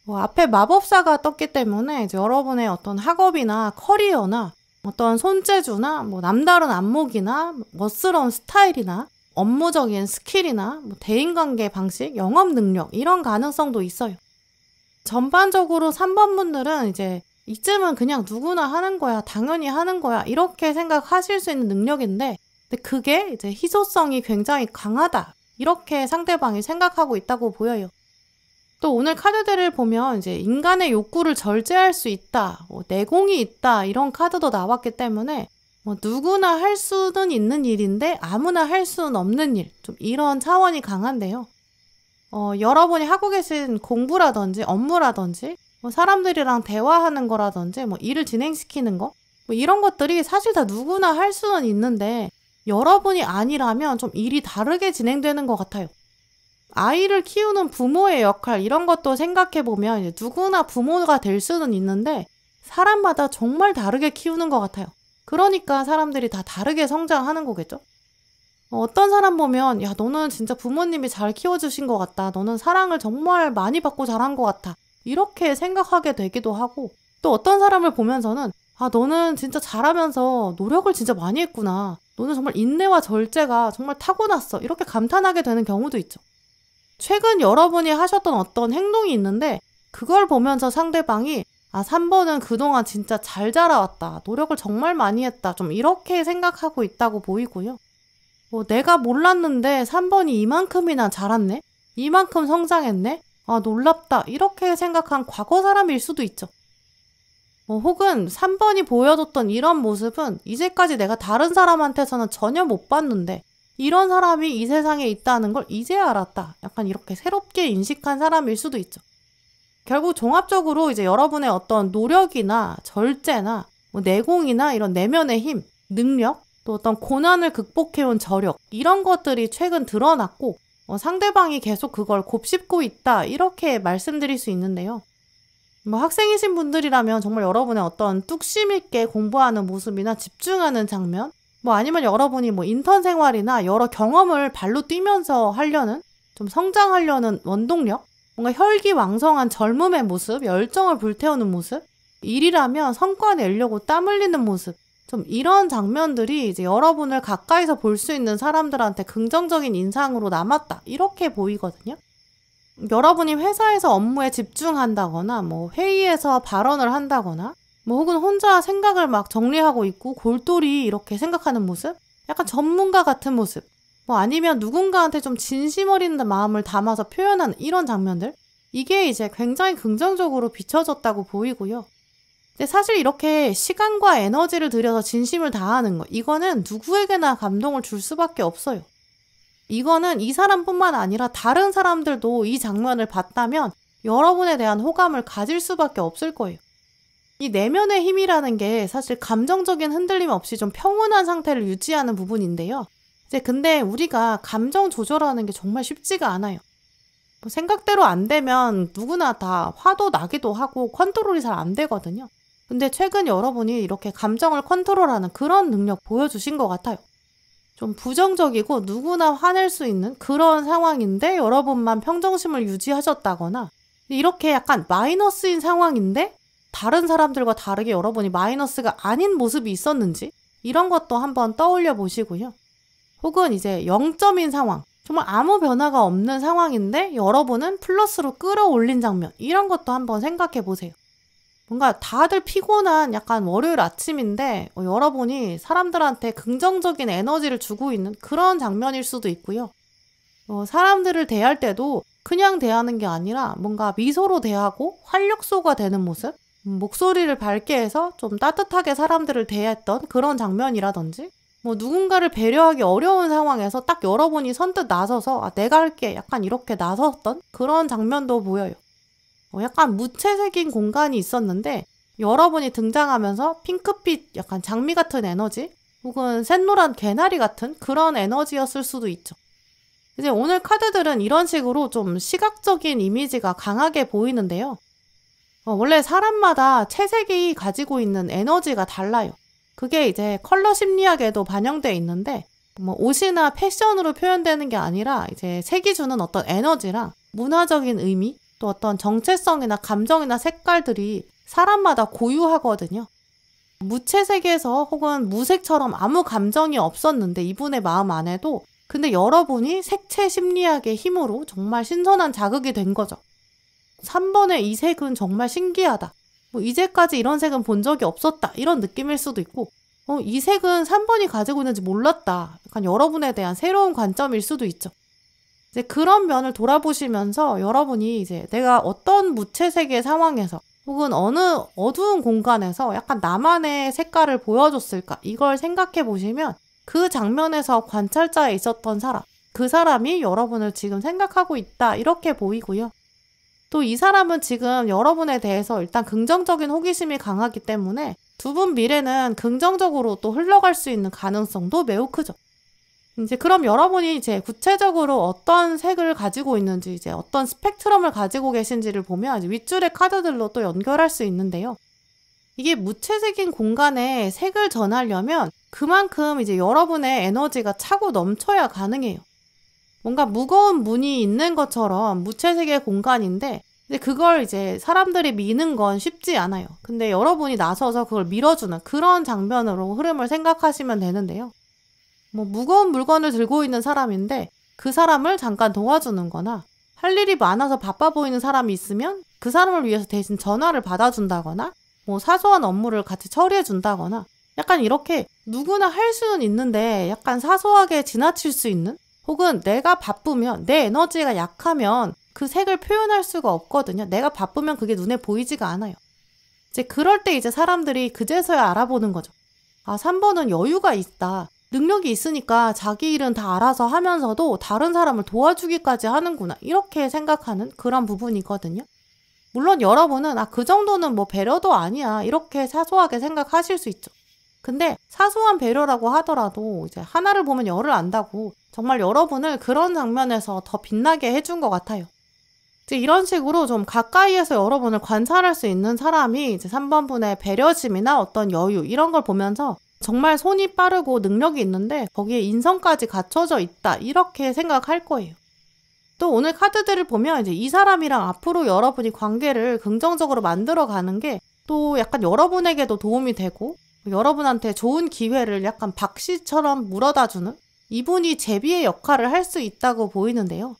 앞에 마법사가 떴기 때문에 이제 여러분의 어떤 학업이나 커리어나 어떤 손재주나 남다른 안목이나 멋스러운 스타일이나 업무적인 스킬이나 대인관계 방식, 영업 능력, 이런 가능성도 있어요. 전반적으로 3번 분들은 이제 이쯤은 그냥 누구나 하는 거야, 당연히 하는 거야, 이렇게 생각하실 수 있는 능력인데, 근데 그게 이제 희소성이 굉장히 강하다, 이렇게 상대방이 생각하고 있다고 보여요. 또 오늘 카드들을 보면 이제 인간의 욕구를 절제할 수 있다, 내공이 있다, 이런 카드도 나왔기 때문에 누구나 할 수는 있는 일인데 아무나 할 수는 없는 일, 좀 이런 차원이 강한데요. 여러분이 하고 계신 공부라든지 업무라든지 사람들이랑 대화하는 거라든지 일을 진행시키는 거, 이런 것들이 사실 다 누구나 할 수는 있는데 여러분이 아니라면 좀 일이 다르게 진행되는 것 같아요. 아이를 키우는 부모의 역할, 이런 것도 생각해보면 이제 누구나 부모가 될 수는 있는데 사람마다 정말 다르게 키우는 것 같아요. 그러니까 사람들이 다 다르게 성장하는 거겠죠? 어떤 사람 보면 야, 너는 진짜 부모님이 잘 키워주신 것 같다, 너는 사랑을 정말 많이 받고 자란 것 같아, 이렇게 생각하게 되기도 하고, 또 어떤 사람을 보면서는 아, 너는 진짜 잘하면서 노력을 진짜 많이 했구나, 너는 정말 인내와 절제가 정말 타고났어, 이렇게 감탄하게 되는 경우도 있죠. 최근 여러분이 하셨던 어떤 행동이 있는데 그걸 보면서 상대방이 아, 3번은 그동안 진짜 잘 자라왔다, 노력을 정말 많이 했다, 좀 이렇게 생각하고 있다고 보이고요. 내가 몰랐는데 3번이 이만큼이나 자랐네? 이만큼 성장했네? 아, 놀랍다, 이렇게 생각한 과거 사람일 수도 있죠. 혹은 3번이 보여줬던 이런 모습은 이제까지 내가 다른 사람한테서는 전혀 못 봤는데 이런 사람이 이 세상에 있다는 걸 이제 알았다, 약간 이렇게 새롭게 인식한 사람일 수도 있죠. 결국 종합적으로 이제 여러분의 어떤 노력이나 절제나 내공이나 이런 내면의 힘, 능력, 또 어떤 고난을 극복해온 저력, 이런 것들이 최근 드러났고 상대방이 계속 그걸 곱씹고 있다, 이렇게 말씀드릴 수 있는데요. 학생이신 분들이라면 정말 여러분의 어떤 뚝심 있게 공부하는 모습이나 집중하는 장면, 아니면 여러분이 인턴 생활이나 여러 경험을 발로 뛰면서 하려는, 좀 성장하려는 원동력, 뭔가 혈기왕성한 젊음의 모습, 열정을 불태우는 모습, 일이라면 성과 내려고 땀 흘리는 모습, 좀 이런 장면들이 이제 여러분을 가까이서 볼 수 있는 사람들한테 긍정적인 인상으로 남았다, 이렇게 보이거든요. 여러분이 회사에서 업무에 집중한다거나 회의에서 발언을 한다거나 혹은 혼자 생각을 막 정리하고 있고 골똘히 이렇게 생각하는 모습, 약간 전문가 같은 모습, 아니면 누군가한테 좀 진심 어린 마음을 담아서 표현하는 이런 장면들, 이게 이제 굉장히 긍정적으로 비춰졌다고 보이고요. 근데 사실 이렇게 시간과 에너지를 들여서 진심을 다하는 거, 이거는 누구에게나 감동을 줄 수밖에 없어요. 이거는 이 사람뿐만 아니라 다른 사람들도 이 장면을 봤다면 여러분에 대한 호감을 가질 수밖에 없을 거예요. 이 내면의 힘이라는 게 사실 감정적인 흔들림 없이 좀 평온한 상태를 유지하는 부분인데요. 이제 근데 우리가 감정 조절하는 게 정말 쉽지가 않아요. 뭐 생각대로 안 되면 누구나 다 화도 나기도 하고 컨트롤이 잘 안 되거든요. 근데 최근 여러분이 이렇게 감정을 컨트롤하는 그런 능력 보여주신 것 같아요. 좀 부정적이고 누구나 화낼 수 있는 그런 상황인데 여러분만 평정심을 유지하셨다거나, 이렇게 약간 마이너스인 상황인데 다른 사람들과 다르게 여러분이 마이너스가 아닌 모습이 있었는지, 이런 것도 한번 떠올려 보시고요. 혹은 이제 0점인 상황, 정말 아무 변화가 없는 상황인데 여러분은 플러스로 끌어올린 장면, 이런 것도 한번 생각해 보세요. 뭔가 다들 피곤한 약간 월요일 아침인데 여러분이 사람들한테 긍정적인 에너지를 주고 있는 그런 장면일 수도 있고요. 사람들을 대할 때도 그냥 대하는 게 아니라 뭔가 미소로 대하고 활력소가 되는 모습, 목소리를 밝게 해서 좀 따뜻하게 사람들을 대했던 그런 장면이라든지, 뭐 누군가를 배려하기 어려운 상황에서 딱 여러분이 선뜻 나서서 내가 할게, 약간 이렇게 나섰던 그런 장면도 보여요. 약간 무채색인 공간이 있었는데 여러분이 등장하면서 핑크빛 약간 장미 같은 에너지, 혹은 샛노란 개나리 같은 그런 에너지였을 수도 있죠. 이제 오늘 카드들은 이런 식으로 좀 시각적인 이미지가 강하게 보이는데요. 원래 사람마다 채색이 가지고 있는 에너지가 달라요. 그게 이제 컬러 심리학에도 반영되어 있는데, 뭐 옷이나 패션으로 표현되는 게 아니라 이제 색이 주는 어떤 에너지랑 문화적인 의미, 또 어떤 정체성이나 감정이나 색깔들이 사람마다 고유하거든요. 무채색에서 혹은 무색처럼 아무 감정이 없었는데 이분의 마음 안에도, 근데 여러분이 색채 심리학의 힘으로 정말 신선한 자극이 된 거죠. 3번의 이 색은 정말 신기하다. 뭐 이제까지 이런 색은 본 적이 없었다. 이런 느낌일 수도 있고, 이 색은 3번이 가지고 있는지 몰랐다. 약간 여러분에 대한 새로운 관점일 수도 있죠. 이제 그런 면을 돌아보시면서 여러분이 이제 내가 어떤 무채색의 상황에서 혹은 어느 어두운 공간에서 약간 나만의 색깔을 보여줬을까, 이걸 생각해 보시면 그 장면에서 관찰자에 있었던 사람, 그 사람이 여러분을 지금 생각하고 있다, 이렇게 보이고요. 또 이 사람은 지금 여러분에 대해서 일단 긍정적인 호기심이 강하기 때문에 두 분 미래는 긍정적으로 또 흘러갈 수 있는 가능성도 매우 크죠. 이제 그럼 여러분이 이제 구체적으로 어떤 색을 가지고 있는지, 이제 어떤 스펙트럼을 가지고 계신지를 보면 이제 윗줄의 카드들로 또 연결할 수 있는데요. 이게 무채색인 공간에 색을 전하려면 그만큼 이제 여러분의 에너지가 차고 넘쳐야 가능해요. 뭔가 무거운 문이 있는 것처럼 무채색의 공간인데, 근데 그걸 이제 사람들이 미는 건 쉽지 않아요. 근데 여러분이 나서서 그걸 밀어주는 그런 장면으로 흐름을 생각하시면 되는데요. 뭐 무거운 물건을 들고 있는 사람인데 그 사람을 잠깐 도와주는 거나, 할 일이 많아서 바빠 보이는 사람이 있으면 그 사람을 위해서 대신 전화를 받아준다거나, 뭐 사소한 업무를 같이 처리해준다거나, 약간 이렇게 누구나 할 수는 있는데 약간 사소하게 지나칠 수 있는, 혹은 내가 바쁘면, 내 에너지가 약하면 그 색을 표현할 수가 없거든요. 내가 바쁘면 그게 눈에 보이지가 않아요. 이제 그럴 때 이제 사람들이 그제서야 알아보는 거죠. 아, 3번은 여유가 있다. 능력이 있으니까 자기 일은 다 알아서 하면서도 다른 사람을 도와주기까지 하는구나. 이렇게 생각하는 그런 부분이거든요. 물론 여러분은 그 정도는 뭐 배려도 아니야. 이렇게 사소하게 생각하실 수 있죠. 근데 사소한 배려라고 하더라도 이제 하나를 보면 열을 안다고, 정말 여러분을 그런 장면에서 더 빛나게 해준 것 같아요. 이제 이런 식으로 좀 가까이에서 여러분을 관찰할 수 있는 사람이 이제 3번 분의 배려심이나 어떤 여유, 이런 걸 보면서 정말 손이 빠르고 능력이 있는데 거기에 인성까지 갖춰져 있다, 이렇게 생각할 거예요. 또 오늘 카드들을 보면 이제 이 사람이랑 앞으로 여러분이 관계를 긍정적으로 만들어가는 게 또 약간 여러분에게도 도움이 되고, 여러분한테 좋은 기회를 약간 박씨처럼 물어다주는, 이분이 제비의 역할을 할 수 있다고 보이는데요.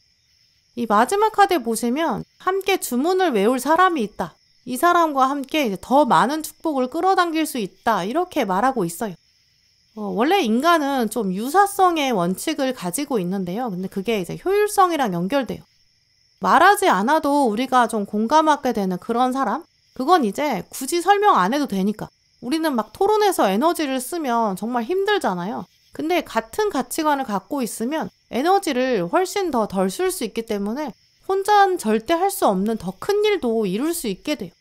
이 마지막 카드에 보시면 함께 주문을 외울 사람이 있다. 이 사람과 함께 이제 더 많은 축복을 끌어당길 수 있다, 이렇게 말하고 있어요. 원래 인간은 좀 유사성의 원칙을 가지고 있는데요. 근데 그게 이제 효율성이랑 연결돼요. 말하지 않아도 우리가 좀 공감하게 되는 그런 사람? 그건 이제 굳이 설명 안 해도 되니까. 우리는 막 토론해서 에너지를 쓰면 정말 힘들잖아요. 근데 같은 가치관을 갖고 있으면 에너지를 훨씬 더 덜 쓸 수 있기 때문에 혼자는 절대 할 수 없는 더 큰 일도 이룰 수 있게 돼요.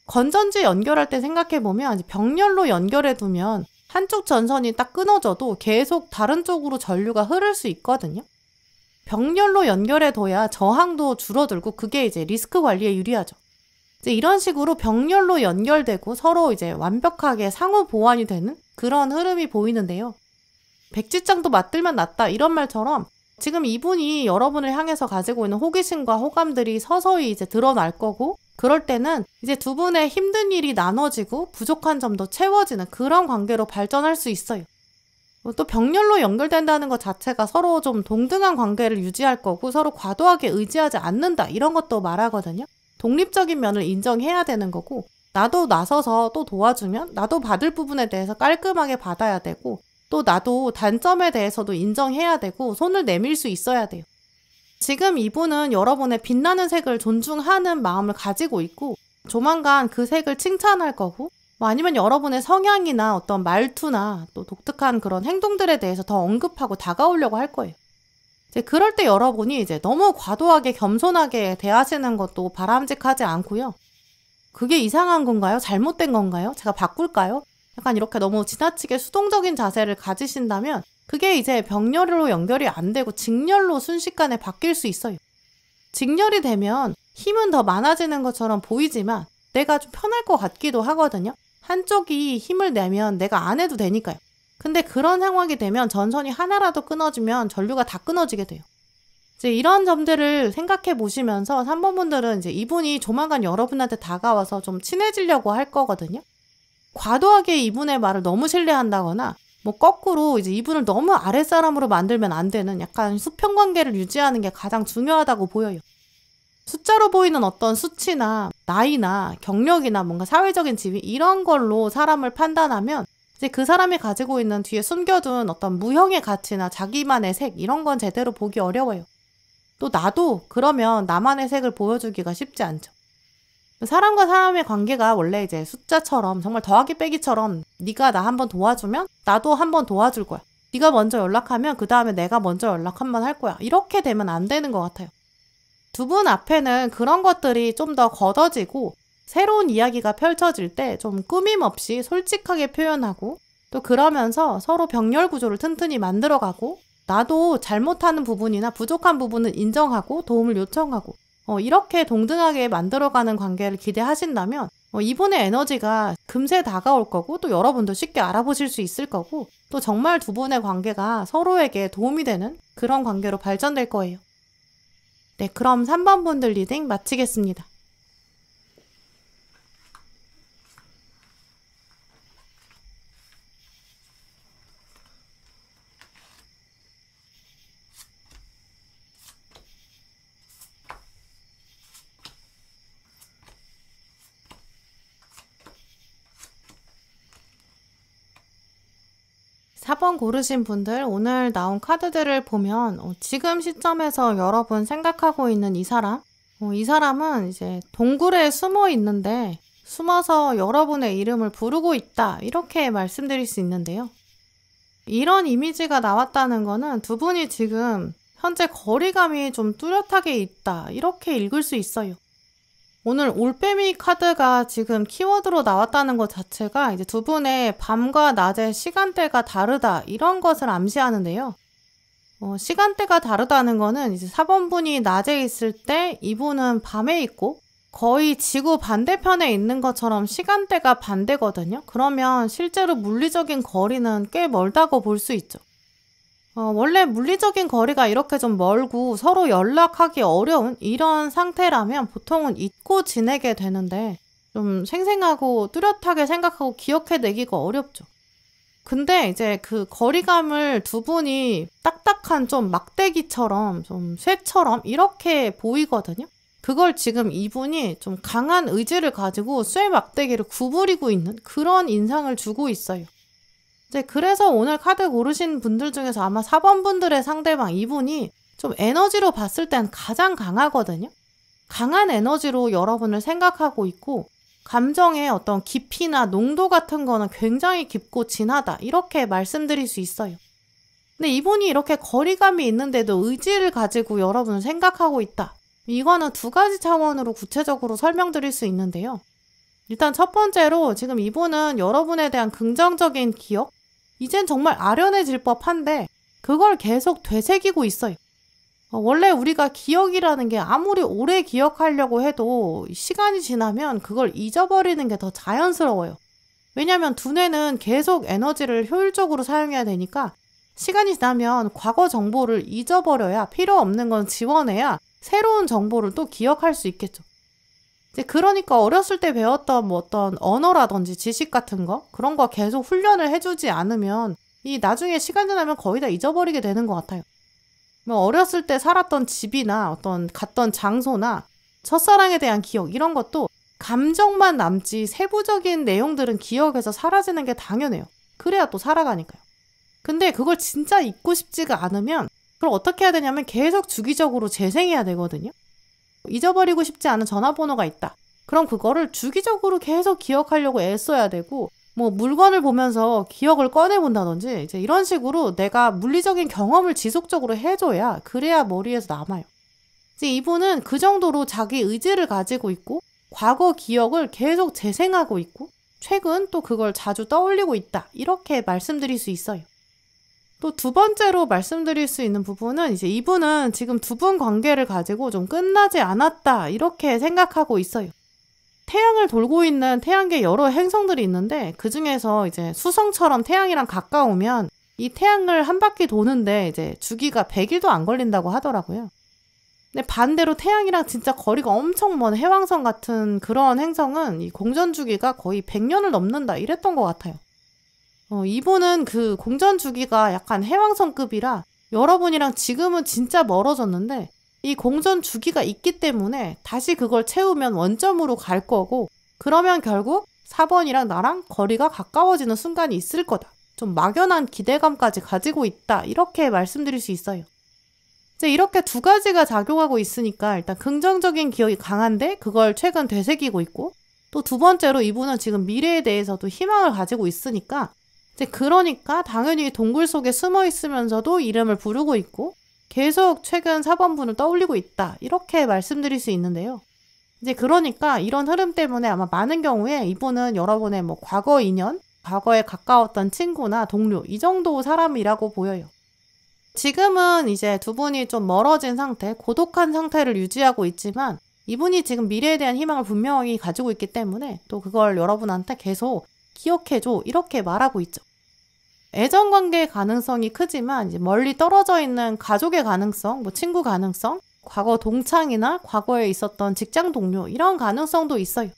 건전지 연결할 때 생각해보면 병렬로 연결해두면 한쪽 전선이 딱 끊어져도 계속 다른 쪽으로 전류가 흐를 수 있거든요. 병렬로 연결해둬야 저항도 줄어들고 그게 이제 리스크 관리에 유리하죠. 이제 이런 식으로 병렬로 연결되고 서로 이제 완벽하게 상호 보완이 되는 그런 흐름이 보이는데요. 백지장도 맞들면 낫다 이런 말처럼 지금 이분이 여러분을 향해서 가지고 있는 호기심과 호감들이 서서히 이제 드러날 거고, 그럴 때는 이제 두 분의 힘든 일이 나눠지고 부족한 점도 채워지는 그런 관계로 발전할 수 있어요. 또 병렬로 연결된다는 것 자체가 서로 좀 동등한 관계를 유지할 거고 서로 과도하게 의지하지 않는다 이런 것도 말하거든요. 독립적인 면을 인정해야 되는 거고, 나도 나서서 또 도와주면 나도 받을 부분에 대해서 깔끔하게 받아야 되고, 또 나도 단점에 대해서도 인정해야 되고 손을 내밀 수 있어야 돼요. 지금 이분은 여러분의 빛나는 색을 존중하는 마음을 가지고 있고 조만간 그 색을 칭찬할 거고, 아니면 여러분의 성향이나 어떤 말투나 또 독특한 그런 행동들에 대해서 더 언급하고 다가오려고 할 거예요. 이제 그럴 때 여러분이 이제 너무 과도하게 겸손하게 대하시는 것도 바람직하지 않고요. 그게 이상한 건가요? 잘못된 건가요? 제가 바꿀까요? 약간 이렇게 너무 지나치게 수동적인 자세를 가지신다면 그게 이제 병렬로 연결이 안 되고 직렬로 순식간에 바뀔 수 있어요. 직렬이 되면 힘은 더 많아지는 것처럼 보이지만 내가 좀 편할 것 같기도 하거든요. 한쪽이 힘을 내면 내가 안 해도 되니까요. 근데 그런 상황이 되면 전선이 하나라도 끊어지면 전류가 다 끊어지게 돼요. 이제 이런 점들을 생각해 보시면서 3번 분들은 이제 이분이 조만간 여러분한테 다가와서 좀 친해지려고 할 거거든요. 과도하게 이분의 말을 너무 신뢰한다거나 뭐 거꾸로 이제 이분을 너무 아랫사람으로 만들면 안 되는 약간 수평 관계를 유지하는 게 가장 중요하다고 보여요. 숫자로 보이는 어떤 수치나 나이나 경력이나 뭔가 사회적인 지위 이런 걸로 사람을 판단하면 이제 그 사람이 가지고 있는 뒤에 숨겨둔 어떤 무형의 가치나 자기만의 색 이런 건 제대로 보기 어려워요. 또 나도 그러면 나만의 색을 보여주기가 쉽지 않죠. 사람과 사람의 관계가 원래 이제 숫자처럼 정말 더하기 빼기처럼 네가 나 한번 도와주면 나도 한번 도와줄 거야. 네가 먼저 연락하면 그 다음에 내가 먼저 연락 한번 할 거야. 이렇게 되면 안 되는 것 같아요. 두 분 앞에는 그런 것들이 좀 더 걷어지고 새로운 이야기가 펼쳐질 때 좀 꾸밈 없이 솔직하게 표현하고 또 그러면서 서로 병렬 구조를 튼튼히 만들어가고 나도 잘못하는 부분이나 부족한 부분은 인정하고 도움을 요청하고 이렇게 동등하게 만들어가는 관계를 기대하신다면 이분의 에너지가 금세 다가올 거고 또 여러분도 쉽게 알아보실 수 있을 거고 또 정말 두 분의 관계가 서로에게 도움이 되는 그런 관계로 발전될 거예요. 네, 그럼 3번 분들 리딩 마치겠습니다. 사 번 고르신 분들 오늘 나온 카드들을 보면 지금 시점에서 여러분 생각하고 있는 이 사람 이 사람은 이제 동굴에 숨어 있는데 숨어서 여러분의 이름을 부르고 있다 이렇게 말씀드릴 수 있는데요. 이런 이미지가 나왔다는 거는 두 분이 지금 현재 거리감이 좀 뚜렷하게 있다 이렇게 읽을 수 있어요. 오늘 올빼미 카드가 지금 키워드로 나왔다는 것 자체가 이제 두 분의 밤과 낮의 시간대가 다르다 이런 것을 암시하는데요. 시간대가 다르다는 거는 이제 4번 분이 낮에 있을 때 이분은 밤에 있고 거의 지구 반대편에 있는 것처럼 시간대가 반대거든요. 그러면 실제로 물리적인 거리는 꽤 멀다고 볼 수 있죠. 원래 물리적인 거리가 이렇게 좀 멀고 서로 연락하기 어려운 이런 상태라면 보통은 잊고 지내게 되는데 좀 생생하고 뚜렷하게 생각하고 기억해내기가 어렵죠. 근데 이제 그 거리감을 두 분이 딱딱한 좀 막대기처럼 좀 쇠처럼 이렇게 보이거든요. 그걸 지금 이분이 좀 강한 의지를 가지고 쇠 막대기를 구부리고 있는 그런 인상을 주고 있어요. 이제 그래서 오늘 카드 고르신 분들 중에서 아마 4번 분들의 상대방 이분이 좀 에너지로 봤을 땐 가장 강하거든요. 강한 에너지로 여러분을 생각하고 있고 감정의 어떤 깊이나 농도 같은 거는 굉장히 깊고 진하다 이렇게 말씀드릴 수 있어요. 근데 이분이 이렇게 거리감이 있는데도 의지를 가지고 여러분을 생각하고 있다. 이거는 두 가지 차원으로 구체적으로 설명드릴 수 있는데요. 일단 첫 번째로 지금 이분은 여러분에 대한 긍정적인 기억? 이젠 정말 아련해질 법한데 그걸 계속 되새기고 있어요. 원래 우리가 기억이라는 게 아무리 오래 기억하려고 해도 시간이 지나면 그걸 잊어버리는 게 더 자연스러워요. 왜냐면 두뇌는 계속 에너지를 효율적으로 사용해야 되니까 시간이 지나면 과거 정보를 잊어버려야 필요 없는 건 지워내야 새로운 정보를 또 기억할 수 있겠죠. 이제 그러니까 어렸을 때 배웠던 뭐 어떤 언어라든지 지식 같은 거 그런 거 계속 훈련을 해주지 않으면 이 나중에 시간 지나면 거의 다 잊어버리게 되는 것 같아요. 뭐 어렸을 때 살았던 집이나 어떤 갔던 장소나 첫사랑에 대한 기억 이런 것도 감정만 남지 세부적인 내용들은 기억에서 사라지는 게 당연해요. 그래야 또 살아가니까요. 근데 그걸 진짜 잊고 싶지가 않으면 그걸 어떻게 해야 되냐면 계속 주기적으로 재생해야 되거든요. 잊어버리고 싶지 않은 전화번호가 있다. 그럼 그거를 주기적으로 계속 기억하려고 애써야 되고 뭐 물건을 보면서 기억을 꺼내본다든지 이제 이런 식으로 내가 물리적인 경험을 지속적으로 해줘야 그래야 머리에서 남아요. 이제 이분은 그 정도로 자기 의지를 가지고 있고 과거 기억을 계속 재생하고 있고 최근 또 그걸 자주 떠올리고 있다. 이렇게 말씀드릴 수 있어요. 또 두 번째로 말씀드릴 수 있는 부분은 이제 이분은 지금 두 분 관계를 가지고 좀 끝나지 않았다 이렇게 생각하고 있어요. 태양을 돌고 있는 태양계 여러 행성들이 있는데 그 중에서 이제 수성처럼 태양이랑 가까우면 이 태양을 한 바퀴 도는데 이제 주기가 100일도 안 걸린다고 하더라고요. 근데 반대로 태양이랑 진짜 거리가 엄청 먼 해왕성 같은 그런 행성은 이 공전 주기가 거의 100년을 넘는다 이랬던 것 같아요. 이분은 그 공전 주기가 약간 해왕성급이라 여러분이랑 지금은 진짜 멀어졌는데 이 공전 주기가 있기 때문에 다시 그걸 채우면 원점으로 갈 거고 그러면 결국 4번이랑 나랑 거리가 가까워지는 순간이 있을 거다. 좀 막연한 기대감까지 가지고 있다. 이렇게 말씀드릴 수 있어요. 이제 이렇게 두 가지가 작용하고 있으니까 일단 긍정적인 기억이 강한데 그걸 최근 되새기고 있고 또 두 번째로 이분은 지금 미래에 대해서도 희망을 가지고 있으니까 이제 그러니까 당연히 동굴 속에 숨어 있으면서도 이름을 부르고 있고 계속 최근 4번분을 떠올리고 있다. 이렇게 말씀드릴 수 있는데요. 이제 그러니까 이런 흐름 때문에 아마 많은 경우에 이분은 여러분의 뭐 과거 인연, 과거에 가까웠던 친구나 동료 이 정도 사람이라고 보여요. 지금은 이제 두 분이 좀 멀어진 상태, 고독한 상태를 유지하고 있지만 이분이 지금 미래에 대한 희망을 분명히 가지고 있기 때문에 또 그걸 여러분한테 계속 기억해줘 이렇게 말하고 있죠. 애정관계의 가능성이 크지만 이제 멀리 떨어져 있는 가족의 가능성, 뭐 친구 가능성, 과거 동창이나 과거에 있었던 직장 동료 이런 가능성도 있어요.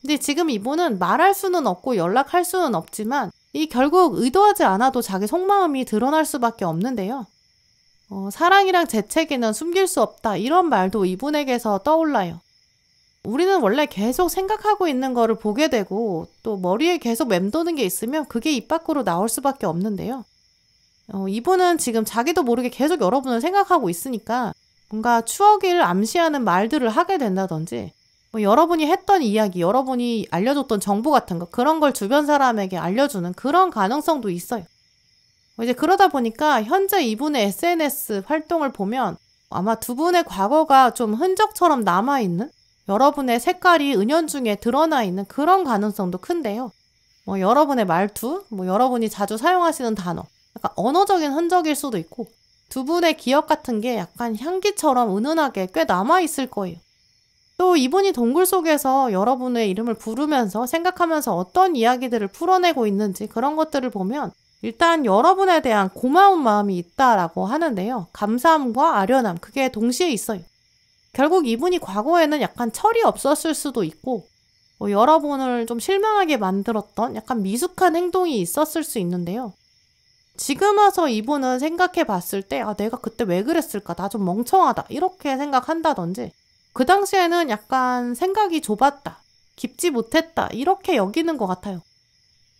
근데 지금 이분은 말할 수는 없고 연락할 수는 없지만 이 결국 의도하지 않아도 자기 속마음이 드러날 수밖에 없는데요. 사랑이랑 재채기는 숨길 수 없다 이런 말도 이분에게서 떠올라요. 우리는 원래 계속 생각하고 있는 거를 보게 되고 또 머리에 계속 맴도는 게 있으면 그게 입 밖으로 나올 수밖에 없는데요. 이분은 지금 자기도 모르게 계속 여러분을 생각하고 있으니까 뭔가 추억을 암시하는 말들을 하게 된다든지 뭐 여러분이 했던 이야기, 여러분이 알려줬던 정보 같은 거 그런 걸 주변 사람에게 알려주는 그런 가능성도 있어요. 이제 그러다 보니까 현재 이분의 SNS 활동을 보면 아마 두 분의 과거가 좀 흔적처럼 남아있는 여러분의 색깔이 은연중에 드러나 있는 그런 가능성도 큰데요. 뭐 여러분의 말투, 뭐 여러분이 자주 사용하시는 단어, 약간 언어적인 흔적일 수도 있고 두 분의 기억 같은 게 약간 향기처럼 은은하게 꽤 남아있을 거예요. 또 이분이 동굴 속에서 여러분의 이름을 부르면서 생각하면서 어떤 이야기들을 풀어내고 있는지 그런 것들을 보면 일단 여러분에 대한 고마운 마음이 있다라고 하는데요. 감사함과 아련함 그게 동시에 있어요. 결국 이분이 과거에는 약간 철이 없었을 수도 있고 여러분을 좀 실망하게 만들었던 약간 미숙한 행동이 있었을 수 있는데요. 지금 와서 이분은 생각해 봤을 때 내가 그때 왜 그랬을까? 나 좀 멍청하다. 이렇게 생각한다든지 그 당시에는 약간 생각이 좁았다. 깊지 못했다. 이렇게 여기는 것 같아요.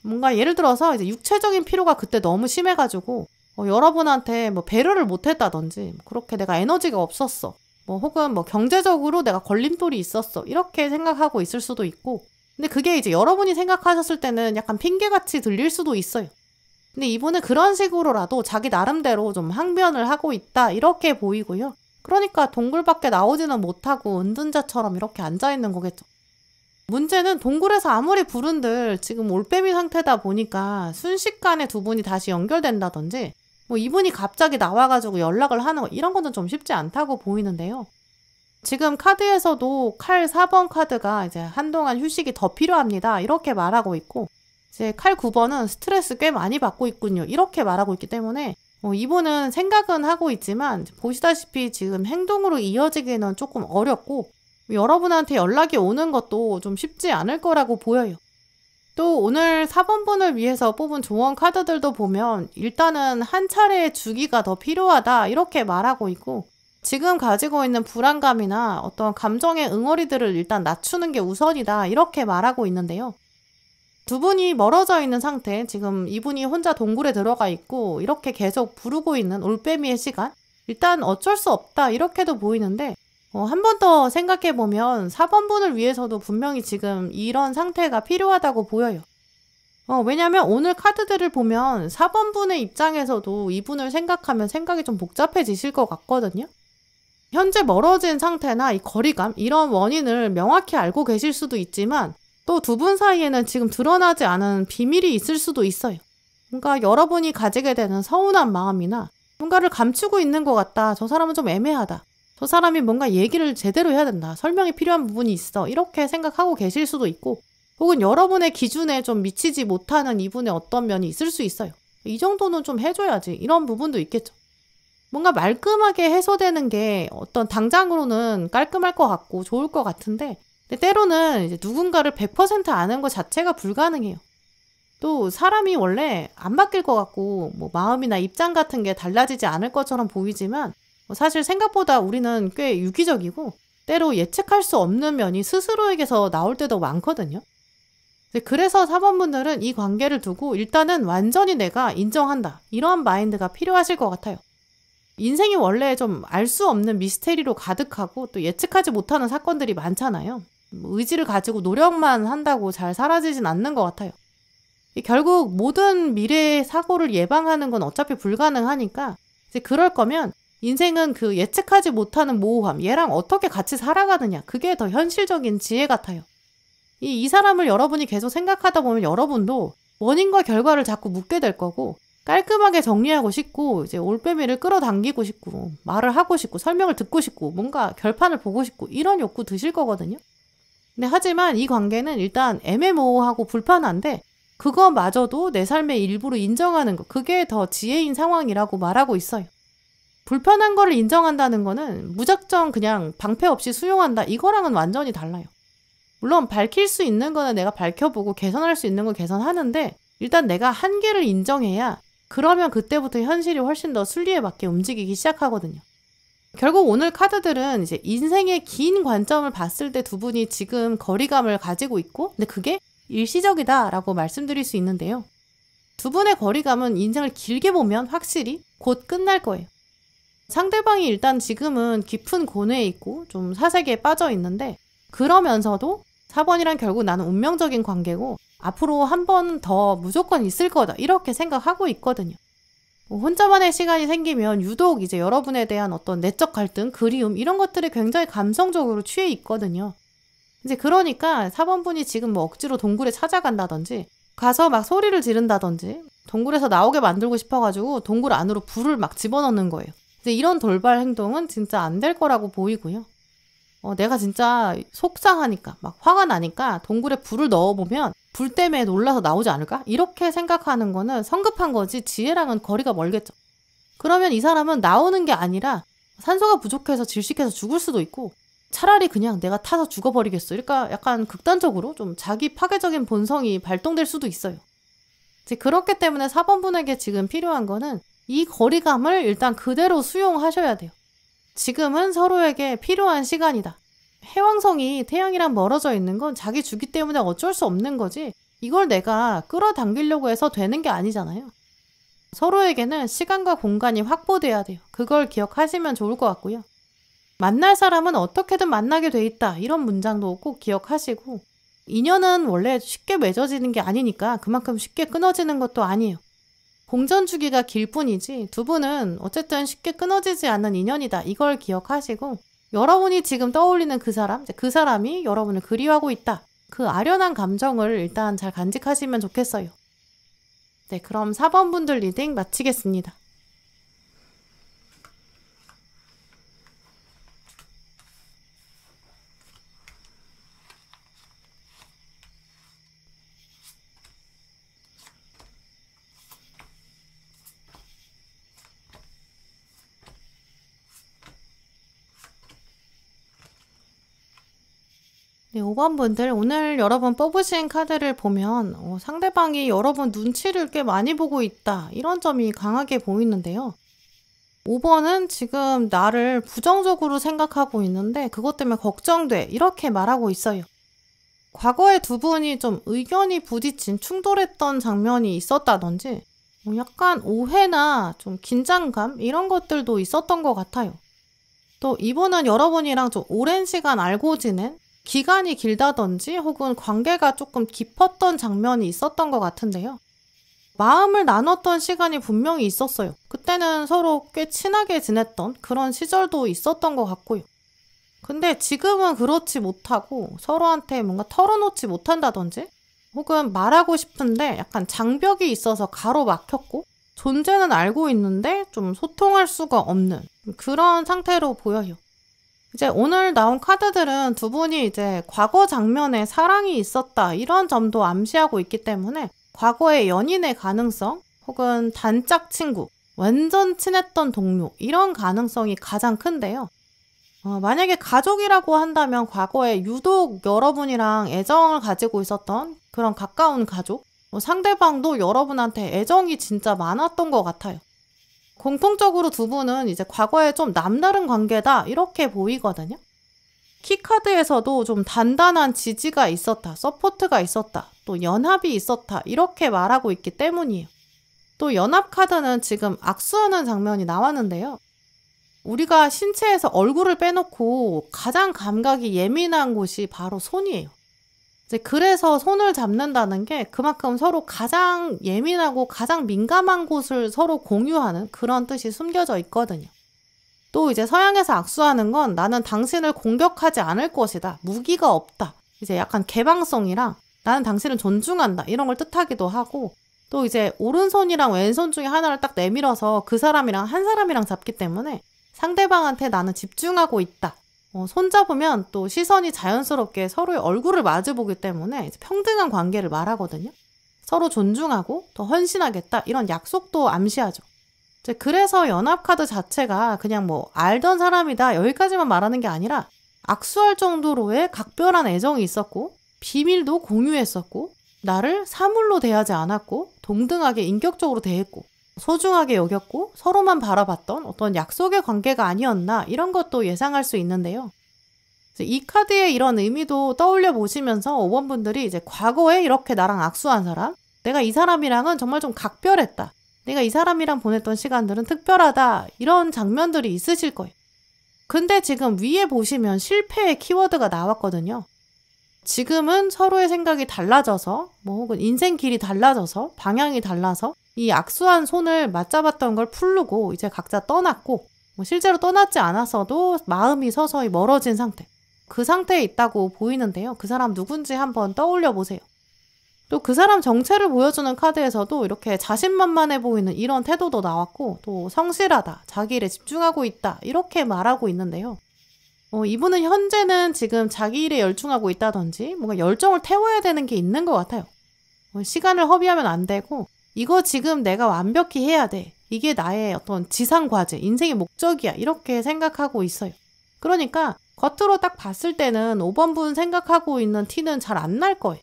뭔가 예를 들어서 이제 육체적인 피로가 그때 너무 심해가지고 여러분한테 뭐 배려를 못했다든지 그렇게 내가 에너지가 없었어. 뭐 혹은 뭐 경제적으로 내가 걸림돌이 있었어. 이렇게 생각하고 있을 수도 있고 근데 그게 이제 여러분이 생각하셨을 때는 약간 핑계같이 들릴 수도 있어요. 근데 이분은 그런 식으로라도 자기 나름대로 좀 항변을 하고 있다. 이렇게 보이고요. 그러니까 동굴 밖에 나오지는 못하고 은둔자처럼 이렇게 앉아있는 거겠죠. 문제는 동굴에서 아무리 부른들 지금 올빼미 상태다 보니까 순식간에 두 분이 다시 연결된다든지 뭐 이분이 갑자기 나와가지고 연락을 하는 거 이런 거는 좀 쉽지 않다고 보이는데요. 지금 카드에서도 칼 4번 카드가 이제 한동안 휴식이 더 필요합니다. 이렇게 말하고 있고 이제 칼 9번은 스트레스 꽤 많이 받고 있군요. 이렇게 말하고 있기 때문에 이분은 생각은 하고 있지만 보시다시피 지금 행동으로 이어지기는 조금 어렵고 여러분한테 연락이 오는 것도 좀 쉽지 않을 거라고 보여요. 또 오늘 4번 분을 위해서 뽑은 조언 카드들도 보면 일단은 한 차례의 주기가 더 필요하다 이렇게 말하고 있고 지금 가지고 있는 불안감이나 어떤 감정의 응어리들을 일단 낮추는 게 우선이다 이렇게 말하고 있는데요. 두 분이 멀어져 있는 상태, 지금 이분이 혼자 동굴에 들어가 있고 이렇게 계속 부르고 있는 올빼미의 시간, 일단 어쩔 수 없다 이렇게도 보이는데 한 번 더 생각해보면 4번 분을 위해서도 분명히 지금 이런 상태가 필요하다고 보여요. 왜냐면 오늘 카드들을 보면 4번 분의 입장에서도 이분을 생각하면 생각이 좀 복잡해지실 것 같거든요. 현재 멀어진 상태나 이 거리감, 이런 원인을 명확히 알고 계실 수도 있지만 또 두 분 사이에는 지금 드러나지 않은 비밀이 있을 수도 있어요. 뭔가 여러분이 가지게 되는 서운한 마음이나 뭔가를 감추고 있는 것 같다. 저 사람은 좀 애매하다. 저 사람이 뭔가 얘기를 제대로 해야 된다. 설명이 필요한 부분이 있어. 이렇게 생각하고 계실 수도 있고 혹은 여러분의 기준에 좀 미치지 못하는 이분의 어떤 면이 있을 수 있어요. 이 정도는 좀 해줘야지. 이런 부분도 있겠죠. 뭔가 말끔하게 해소되는 게 어떤 당장으로는 깔끔할 것 같고 좋을 것 같은데 근데 때로는 이제 누군가를 100% 아는 것 자체가 불가능해요. 또 사람이 원래 안 바뀔 것 같고 뭐 마음이나 입장 같은 게 달라지지 않을 것처럼 보이지만 사실 생각보다 우리는 꽤 유기적이고 때로 예측할 수 없는 면이 스스로에게서 나올 때도 많거든요. 그래서 4번 분들은 이 관계를 두고 일단은 완전히 내가 인정한다. 이런 마인드가 필요하실 것 같아요. 인생이 원래 좀 알 수 없는 미스테리로 가득하고 또 예측하지 못하는 사건들이 많잖아요. 의지를 가지고 노력만 한다고 잘 사라지진 않는 것 같아요. 결국 모든 미래의 사고를 예방하는 건 어차피 불가능하니까 이제 그럴 거면 인생은 그 예측하지 못하는 모호함, 얘랑 어떻게 같이 살아가느냐 그게 더 현실적인 지혜 같아요. 이 사람을 여러분이 계속 생각하다 보면 여러분도 원인과 결과를 자꾸 묻게 될 거고 깔끔하게 정리하고 싶고 이제 올빼미를 끌어당기고 싶고 말을 하고 싶고 설명을 듣고 싶고 뭔가 결판을 보고 싶고 이런 욕구 드실 거거든요. 근데 하지만 이 관계는 일단 애매모호하고 불편한데 그거마저도 내 삶의 일부로 인정하는 거 그게 더 지혜인 상황이라고 말하고 있어요. 불편한 거를 인정한다는 거는 무작정 그냥 방패 없이 수용한다 이거랑은 완전히 달라요. 물론 밝힐 수 있는 거는 내가 밝혀보고 개선할 수 있는 거 개선하는데 일단 내가 한계를 인정해야 그러면 그때부터 현실이 훨씬 더 순리에 맞게 움직이기 시작하거든요. 결국 오늘 카드들은 이제 인생의 긴 관점을 봤을 때 두 분이 지금 거리감을 가지고 있고 근데 그게 일시적이다라고 말씀드릴 수 있는데요. 두 분의 거리감은 인생을 길게 보면 확실히 곧 끝날 거예요. 상대방이 일단 지금은 깊은 고뇌에 있고 좀 사색에 빠져 있는데 그러면서도 4번이란 결국 나는 운명적인 관계고 앞으로 한 번 더 무조건 있을 거다 이렇게 생각하고 있거든요. 혼자만의 시간이 생기면 유독 이제 여러분에 대한 어떤 내적 갈등, 그리움 이런 것들이 굉장히 감성적으로 취해 있거든요. 이제 그러니까 4번 분이 지금 뭐 억지로 동굴에 찾아간다든지 가서 막 소리를 지른다든지 동굴에서 나오게 만들고 싶어가지고 동굴 안으로 불을 막 집어넣는 거예요. 이제 이런 돌발 행동은 진짜 안 될 거라고 보이고요. 내가 진짜 속상하니까 막 화가 나니까 동굴에 불을 넣어보면 불 때문에 놀라서 나오지 않을까? 이렇게 생각하는 거는 성급한 거지 지혜랑은 거리가 멀겠죠. 그러면 이 사람은 나오는 게 아니라 산소가 부족해서 질식해서 죽을 수도 있고 차라리 그냥 내가 타서 죽어버리겠어. 그러니까 약간 극단적으로 좀 자기 파괴적인 본성이 발동될 수도 있어요. 이제 그렇기 때문에 4번 분에게 지금 필요한 거는 이 거리감을 일단 그대로 수용하셔야 돼요. 지금은 서로에게 필요한 시간이다. 해왕성이 태양이랑 멀어져 있는 건 자기 주기 때문에 어쩔 수 없는 거지 이걸 내가 끌어당기려고 해서 되는 게 아니잖아요. 서로에게는 시간과 공간이 확보돼야 돼요. 그걸 기억하시면 좋을 것 같고요. 만날 사람은 어떻게든 만나게 돼 있다. 이런 문장도 꼭 기억하시고 인연은 원래 쉽게 맺어지는 게 아니니까 그만큼 쉽게 끊어지는 것도 아니에요. 공전 주기가 길 뿐이지 두 분은 어쨌든 쉽게 끊어지지 않는 인연이다. 이걸 기억하시고 여러분이 지금 떠올리는 그 사람, 그 사람이 여러분을 그리워하고 있다. 그 아련한 감정을 일단 잘 간직하시면 좋겠어요. 네, 그럼 4번 분들 리딩 마치겠습니다. 네, 5번 분들 오늘 여러분 뽑으신 카드를 보면 상대방이 여러분 눈치를 꽤 많이 보고 있다 이런 점이 강하게 보이는데요. 5번은 지금 나를 부정적으로 생각하고 있는데 그것 때문에 걱정돼 이렇게 말하고 있어요. 과거에 두 분이 좀 의견이 부딪힌 충돌했던 장면이 있었다든지 약간 오해나 좀 긴장감 이런 것들도 있었던 것 같아요. 또 이분은 여러분이랑 좀 오랜 시간 알고 지낸 기간이 길다든지 혹은 관계가 조금 깊었던 장면이 있었던 것 같은데요. 마음을 나눴던 시간이 분명히 있었어요. 그때는 서로 꽤 친하게 지냈던 그런 시절도 있었던 것 같고요. 근데 지금은 그렇지 못하고 서로한테 뭔가 털어놓지 못한다든지 혹은 말하고 싶은데 약간 장벽이 있어서 가로막혔고 존재는 알고 있는데 좀 소통할 수가 없는 그런 상태로 보여요. 이제 오늘 나온 카드들은 두 분이 이제 과거 장면에 사랑이 있었다 이런 점도 암시하고 있기 때문에 과거의 연인의 가능성 혹은 단짝 친구, 완전 친했던 동료 이런 가능성이 가장 큰데요. 만약에 가족이라고 한다면 과거에 유독 여러분이랑 애정을 가지고 있었던 그런 가까운 가족, 상대방도 여러분한테 애정이 진짜 많았던 것 같아요. 공통적으로 두 분은 이제 과거에 좀 남다른 관계다 이렇게 보이거든요. 키카드에서도 좀 단단한 지지가 있었다, 서포트가 있었다, 또 연합이 있었다 이렇게 말하고 있기 때문이에요. 또 연합 카드는 지금 악수하는 장면이 나왔는데요. 우리가 신체에서 얼굴을 빼놓고 가장 감각이 예민한 곳이 바로 손이에요. 이제 그래서 손을 잡는다는 게 그만큼 서로 가장 예민하고 가장 민감한 곳을 서로 공유하는 그런 뜻이 숨겨져 있거든요. 또 이제 서양에서 악수하는 건 나는 당신을 공격하지 않을 것이다. 무기가 없다. 이제 약간 개방성이랑 나는 당신을 존중한다. 이런 걸 뜻하기도 하고 또 이제 오른손이랑 왼손 중에 하나를 딱 내밀어서 그 사람이랑 한 사람이랑 잡기 때문에 상대방한테 나는 집중하고 있다. 손잡으면 또 시선이 자연스럽게 서로의 얼굴을 마주보기 때문에 평등한 관계를 말하거든요. 서로 존중하고 더 헌신하겠다 이런 약속도 암시하죠. 그래서 연합카드 자체가 그냥 뭐 알던 사람이다 여기까지만 말하는 게 아니라 악수할 정도로의 각별한 애정이 있었고 비밀도 공유했었고 나를 사물로 대하지 않았고 동등하게 인격적으로 대했고 소중하게 여겼고 서로만 바라봤던 어떤 약속의 관계가 아니었나 이런 것도 예상할 수 있는데요. 이 카드의 이런 의미도 떠올려 보시면서 5번 분들이 이제 과거에 이렇게 나랑 악수한 사람, 내가 이 사람이랑은 정말 좀 각별했다. 내가 이 사람이랑 보냈던 시간들은 특별하다. 이런 장면들이 있으실 거예요. 근데 지금 위에 보시면 실패의 키워드가 나왔거든요. 지금은 서로의 생각이 달라져서 혹은 인생 길이 달라져서 방향이 달라서 이 악수한 손을 맞잡았던 걸 풀르고 이제 각자 떠났고 실제로 떠났지 않았어도 마음이 서서히 멀어진 상태. 그 상태에 있다고 보이는데요. 그 사람 누군지 한번 떠올려 보세요. 또 그 사람 정체를 보여주는 카드에서도 이렇게 자신만만해 보이는 이런 태도도 나왔고 또 성실하다, 자기 일에 집중하고 있다 이렇게 말하고 있는데요. 이분은 현재는 지금 자기 일에 열중하고 있다든지 뭔가 열정을 태워야 되는 게 있는 것 같아요. 시간을 허비하면 안 되고 이거 지금 내가 완벽히 해야 돼. 이게 나의 어떤 지상과제, 인생의 목적이야. 이렇게 생각하고 있어요. 그러니까 겉으로 딱 봤을 때는 5번 분 생각하고 있는 티는 잘 안 날 거예요.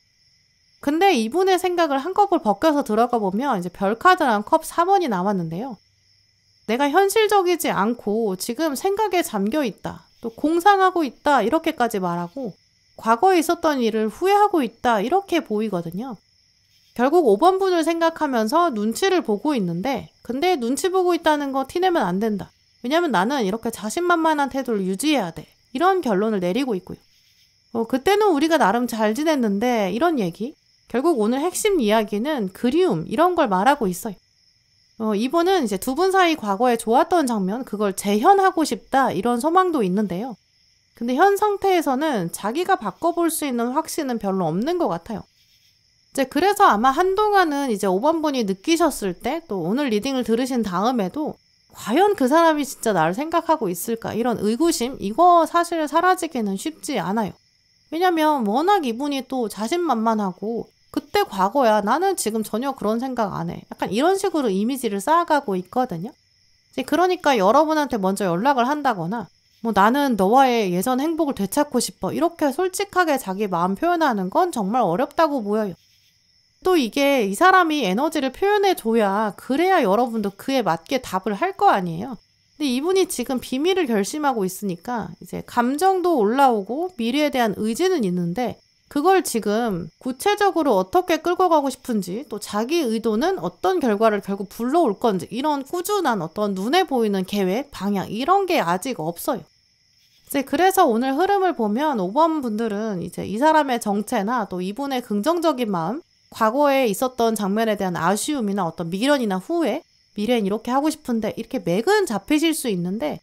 근데 이분의 생각을 한꺼번에 벗겨서 들어가 보면 이제 별카드랑 컵 4번이 나왔는데요. 내가 현실적이지 않고 지금 생각에 잠겨 있다. 또 공상하고 있다. 이렇게까지 말하고 과거에 있었던 일을 후회하고 있다. 이렇게 보이거든요. 결국 5번 분을 생각하면서 눈치를 보고 있는데 근데 눈치 보고 있다는 거 티내면 안 된다. 왜냐면 나는 이렇게 자신만만한 태도를 유지해야 돼. 이런 결론을 내리고 있고요. 그때는 우리가 나름 잘 지냈는데 이런 얘기. 결국 오늘 핵심 이야기는 그리움 이런 걸 말하고 있어요. 이분은 이제 두 분 사이 과거에 좋았던 장면 그걸 재현하고 싶다 이런 소망도 있는데요. 근데 현 상태에서는 자기가 바꿔볼 수 있는 확신은 별로 없는 것 같아요. 이제 그래서 아마 한동안은 이제 5번 분이 느끼셨을 때 또 오늘 리딩을 들으신 다음에도 과연 그 사람이 진짜 나를 생각하고 있을까 이런 의구심 이거 사실 사라지기는 쉽지 않아요. 왜냐면 워낙 이분이 또 자신만만하고 그때 과거야 나는 지금 전혀 그런 생각 안 해. 약간 이런 식으로 이미지를 쌓아가고 있거든요. 이제 그러니까 여러분한테 먼저 연락을 한다거나 뭐 나는 너와의 예전 행복을 되찾고 싶어 이렇게 솔직하게 자기 마음 표현하는 건 정말 어렵다고 보여요. 또 이게 이 사람이 에너지를 표현해줘야 그래야 여러분도 그에 맞게 답을 할 거 아니에요. 근데 이분이 지금 비밀을 결심하고 있으니까 이제 감정도 올라오고 미래에 대한 의지는 있는데 그걸 지금 구체적으로 어떻게 끌고 가고 싶은지 또 자기 의도는 어떤 결과를 결국 불러올 건지 이런 꾸준한 어떤 눈에 보이는 계획, 방향 이런 게 아직 없어요. 이제 그래서 오늘 흐름을 보면 5번 분들은 이제 이 사람의 정체나 또 이분의 긍정적인 마음 과거에 있었던 장면에 대한 아쉬움이나 어떤 미련이나 후회, 미래엔 이렇게 하고 싶은데 이렇게 맥은 잡히실 수 있는데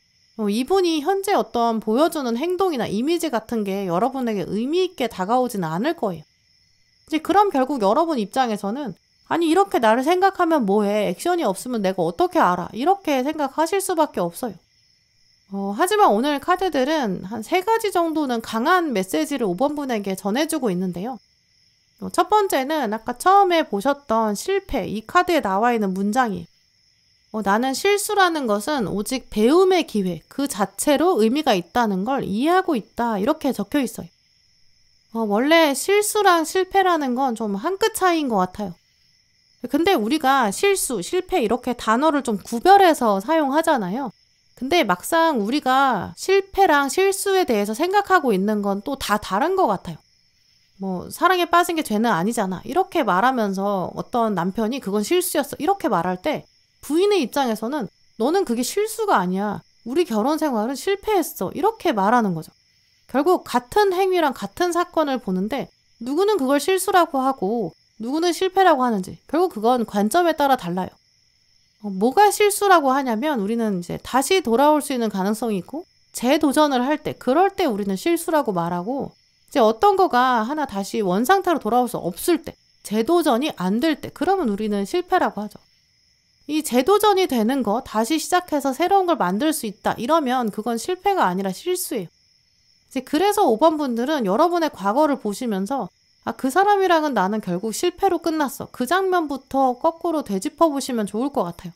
이분이 현재 어떤 보여주는 행동이나 이미지 같은 게 여러분에게 의미 있게 다가오지는 않을 거예요. 이제 그럼 결국 여러분 입장에서는 아니 이렇게 나를 생각하면 뭐해 액션이 없으면 내가 어떻게 알아 이렇게 생각하실 수밖에 없어요. 하지만 오늘 카드들은 한 3가지 정도는 강한 메시지를 5번 분에게 전해주고 있는데요. 첫 번째는 아까 처음에 보셨던 실패, 이 카드에 나와 있는 문장이 나는 실수라는 것은 오직 배움의 기회, 그 자체로 의미가 있다는 걸 이해하고 있다. 이렇게 적혀 있어요. 원래 실수랑 실패라는 건 좀 한 끗 차이인 것 같아요. 근데 우리가 실수, 실패 이렇게 단어를 좀 구별해서 사용하잖아요. 근데 막상 우리가 실패랑 실수에 대해서 생각하고 있는 건 또 다 다른 것 같아요. 뭐 사랑에 빠진 게 죄는 아니잖아 이렇게 말하면서 어떤 남편이 그건 실수였어 이렇게 말할 때 부인의 입장에서는 너는 그게 실수가 아니야 우리 결혼 생활은 실패했어 이렇게 말하는 거죠. 결국 같은 행위랑 같은 사건을 보는데 누구는 그걸 실수라고 하고 누구는 실패라고 하는지 결국 그건 관점에 따라 달라요. 뭐가 실수라고 하냐면 우리는 이제 다시 돌아올 수 있는 가능성이 있고 재도전을 할 때 그럴 때 우리는 실수라고 말하고 이제 어떤 거가 하나 다시 원상태로 돌아올 수 없을 때 재도전이 안 될 때 그러면 우리는 실패라고 하죠. 이 재도전이 되는 거 다시 시작해서 새로운 걸 만들 수 있다 이러면 그건 실패가 아니라 실수예요. 이제 그래서 5번 분들은 여러분의 과거를 보시면서 그 사람이랑은 나는 결국 실패로 끝났어. 그 장면부터 거꾸로 되짚어 보시면 좋을 것 같아요.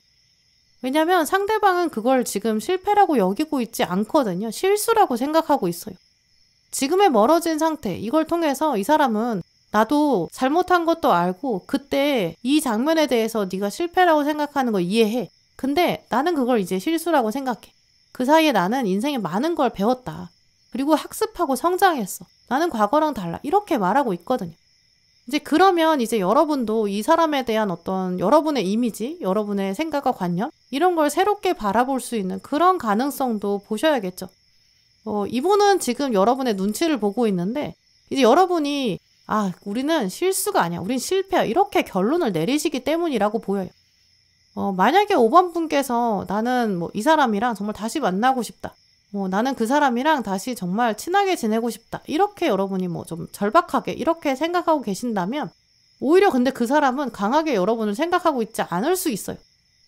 왜냐면 상대방은 그걸 지금 실패라고 여기고 있지 않거든요. 실수라고 생각하고 있어요. 지금의 멀어진 상태, 이걸 통해서 이 사람은 나도 잘못한 것도 알고 그때 이 장면에 대해서 네가 실패라고 생각하는 거 이해해. 근데 나는 그걸 이제 실수라고 생각해. 그 사이에 나는 인생에 많은 걸 배웠다. 그리고 학습하고 성장했어. 나는 과거랑 달라. 이렇게 말하고 있거든요. 이제 그러면 이제 여러분도 이 사람에 대한 어떤 여러분의 이미지, 여러분의 생각과 관념 이런 걸 새롭게 바라볼 수 있는 그런 가능성도 보셔야겠죠. 이분은 지금 여러분의 눈치를 보고 있는데 이제 여러분이 우리는 실수가 아니야. 우린 실패야. 이렇게 결론을 내리시기 때문이라고 보여요. 만약에 5번 분께서 나는 뭐 이 사람이랑 정말 다시 만나고 싶다. 나는 그 사람이랑 다시 정말 친하게 지내고 싶다. 이렇게 여러분이 뭐 좀 절박하게 이렇게 생각하고 계신다면 오히려 근데 그 사람은 강하게 여러분을 생각하고 있지 않을 수 있어요.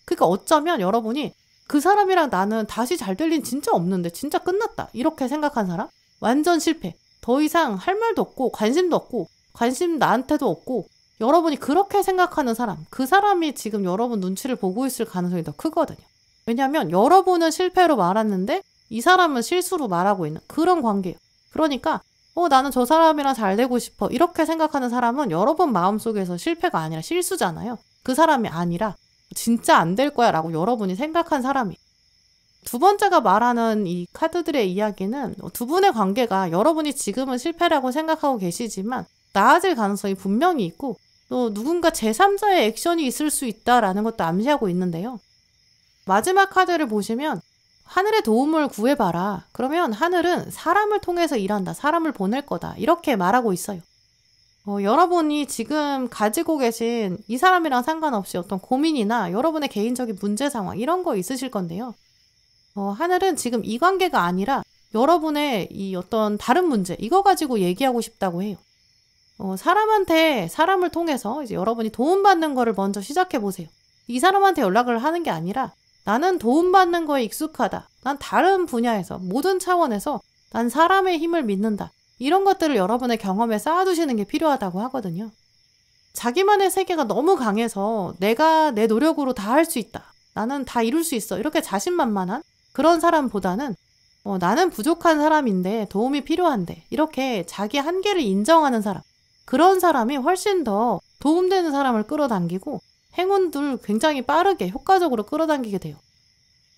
그러니까 어쩌면 여러분이 그 사람이랑 나는 다시 잘 될 일 진짜 없는데 진짜 끝났다. 이렇게 생각한 사람? 완전 실패. 더 이상 할 말도 없고 관심도 없고 관심 나한테도 없고 여러분이 그렇게 생각하는 사람 그 사람이 지금 여러분 눈치를 보고 있을 가능성이 더 크거든요. 왜냐하면 여러분은 실패로 말았는데 이 사람은 실수로 말하고 있는 그런 관계예요. 그러니까 나는 저 사람이랑 잘 되고 싶어 이렇게 생각하는 사람은 여러분 마음속에서 실패가 아니라 실수잖아요. 그 사람이 아니라 진짜 안 될 거야 라고 여러분이 생각한 사람이. 두 번째가 말하는 이 카드들의 이야기는 두 분의 관계가 여러분이 지금은 실패라고 생각하고 계시지만 나아질 가능성이 분명히 있고 또 누군가 제3자의 액션이 있을 수 있다라는 것도 암시하고 있는데요. 마지막 카드를 보시면 하늘의 도움을 구해봐라. 그러면 하늘은 사람을 통해서 일한다. 사람을 보낼 거다. 이렇게 말하고 있어요. 여러분이 지금 가지고 계신 이 사람이랑 상관없이 어떤 고민이나 여러분의 개인적인 문제 상황 이런 거 있으실 건데요. 하늘은 지금 이 관계가 아니라 여러분의 이 어떤 다른 문제, 이거 가지고 얘기하고 싶다고 해요. 사람을 통해서 이제 여러분이 도움받는 거를 먼저 시작해 보세요. 이 사람한테 연락을 하는 게 아니라 나는 도움받는 거에 익숙하다. 난 다른 분야에서, 모든 차원에서 난 사람의 힘을 믿는다. 이런 것들을 여러분의 경험에 쌓아두시는 게 필요하다고 하거든요. 자기만의 세계가 너무 강해서 내가 내 노력으로 다 할 수 있다. 나는 다 이룰 수 있어. 이렇게 자신만만한 그런 사람보다는 나는 부족한 사람인데 도움이 필요한데 이렇게 자기 한계를 인정하는 사람, 그런 사람이 훨씬 더 도움되는 사람을 끌어당기고 행운들 굉장히 빠르게 효과적으로 끌어당기게 돼요.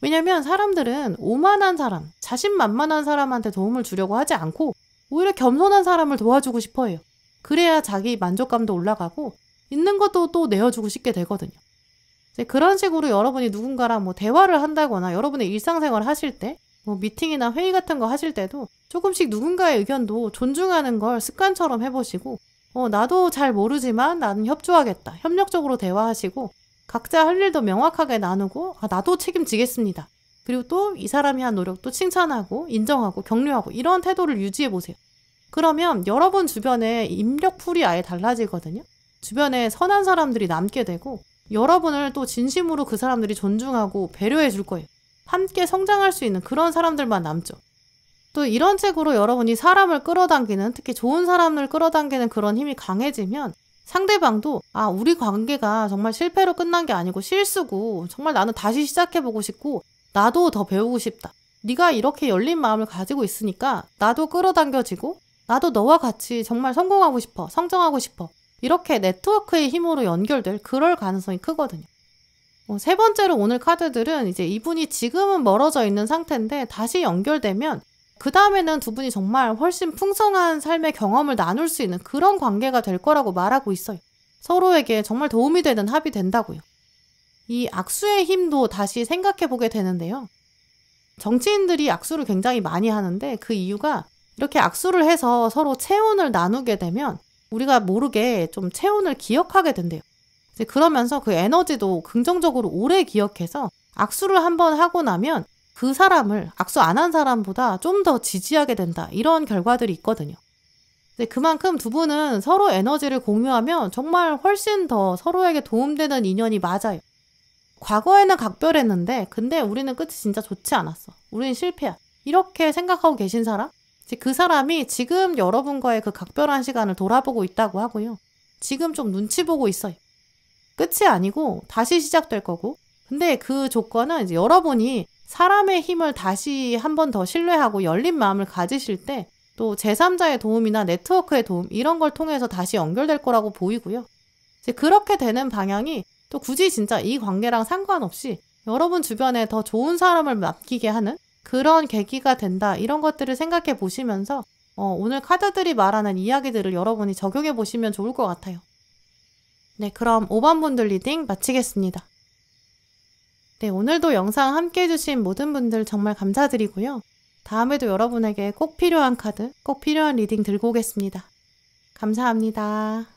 왜냐면 사람들은 오만한 사람, 자신만만한 사람한테 도움을 주려고 하지 않고 오히려 겸손한 사람을 도와주고 싶어 해요. 그래야 자기 만족감도 올라가고 있는 것도 또 내어주고 싶게 되거든요. 이제 그런 식으로 여러분이 누군가랑 대화를 한다거나 여러분의 일상생활을 하실 때 미팅이나 회의 같은 거 하실 때도 조금씩 누군가의 의견도 존중하는 걸 습관처럼 해보시고 나도 잘 모르지만 나는 협조하겠다. 협력적으로 대화하시고 각자 할 일도 명확하게 나누고 나도 책임지겠습니다. 그리고 또 이 사람이 한 노력도 칭찬하고 인정하고 격려하고 이런 태도를 유지해보세요. 그러면 여러분 주변에 인력풀이 아예 달라지거든요. 주변에 선한 사람들이 남게 되고 여러분을 또 진심으로 그 사람들이 존중하고 배려해 줄 거예요. 함께 성장할 수 있는 그런 사람들만 남죠. 또 이런 식으로 여러분이 사람을 끌어당기는, 특히 좋은 사람을 끌어당기는 그런 힘이 강해지면 상대방도 우리 관계가 정말 실패로 끝난 게 아니고 실수고 정말 나는 다시 시작해보고 싶고 나도 더 배우고 싶다. 네가 이렇게 열린 마음을 가지고 있으니까 나도 끌어당겨지고 나도 너와 같이 정말 성공하고 싶어, 성장하고 싶어. 이렇게 네트워크의 힘으로 연결될 그럴 가능성이 크거든요. 세 번째로 오늘 카드들은 이제 이분이 지금은 멀어져 있는 상태인데 다시 연결되면 그 다음에는 두 분이 정말 훨씬 풍성한 삶의 경험을 나눌 수 있는 그런 관계가 될 거라고 말하고 있어요. 서로에게 정말 도움이 되는 합이 된다고요. 이 악수의 힘도 다시 생각해 보게 되는데요. 정치인들이 악수를 굉장히 많이 하는데 그 이유가 이렇게 악수를 해서 서로 체온을 나누게 되면 우리가 모르게 좀 체온을 기억하게 된대요. 이제 그러면서 그 에너지도 긍정적으로 오래 기억해서 악수를 한번 하고 나면 그 사람을 악수 안 한 사람보다 좀 더 지지하게 된다. 이런 결과들이 있거든요. 근데 그만큼 두 분은 서로 에너지를 공유하면 정말 훨씬 더 서로에게 도움되는 인연이 맞아요. 과거에는 각별했는데 근데 우리는 끝이 진짜 좋지 않았어. 우리는 실패야. 이렇게 생각하고 계신 사람? 이제 그 사람이 지금 여러분과의 그 각별한 시간을 돌아보고 있다고 하고요. 지금 좀 눈치 보고 있어요. 끝이 아니고 다시 시작될 거고 근데 그 조건은 이제 여러분이 사람의 힘을 다시 한 번 더 신뢰하고 열린 마음을 가지실 때 또 제3자의 도움이나 네트워크의 도움 이런 걸 통해서 다시 연결될 거라고 보이고요. 이제 그렇게 되는 방향이 또 굳이 진짜 이 관계랑 상관없이 여러분 주변에 더 좋은 사람을 맡기게 하는 그런 계기가 된다. 이런 것들을 생각해 보시면서 오늘 카드들이 말하는 이야기들을 여러분이 적용해 보시면 좋을 것 같아요. 네, 그럼 5번 분들 리딩 마치겠습니다. 네, 오늘도 영상 함께 해주신 모든 분들 정말 감사드리고요. 다음에도 여러분에게 꼭 필요한 카드, 꼭 필요한 리딩 들고 오겠습니다. 감사합니다.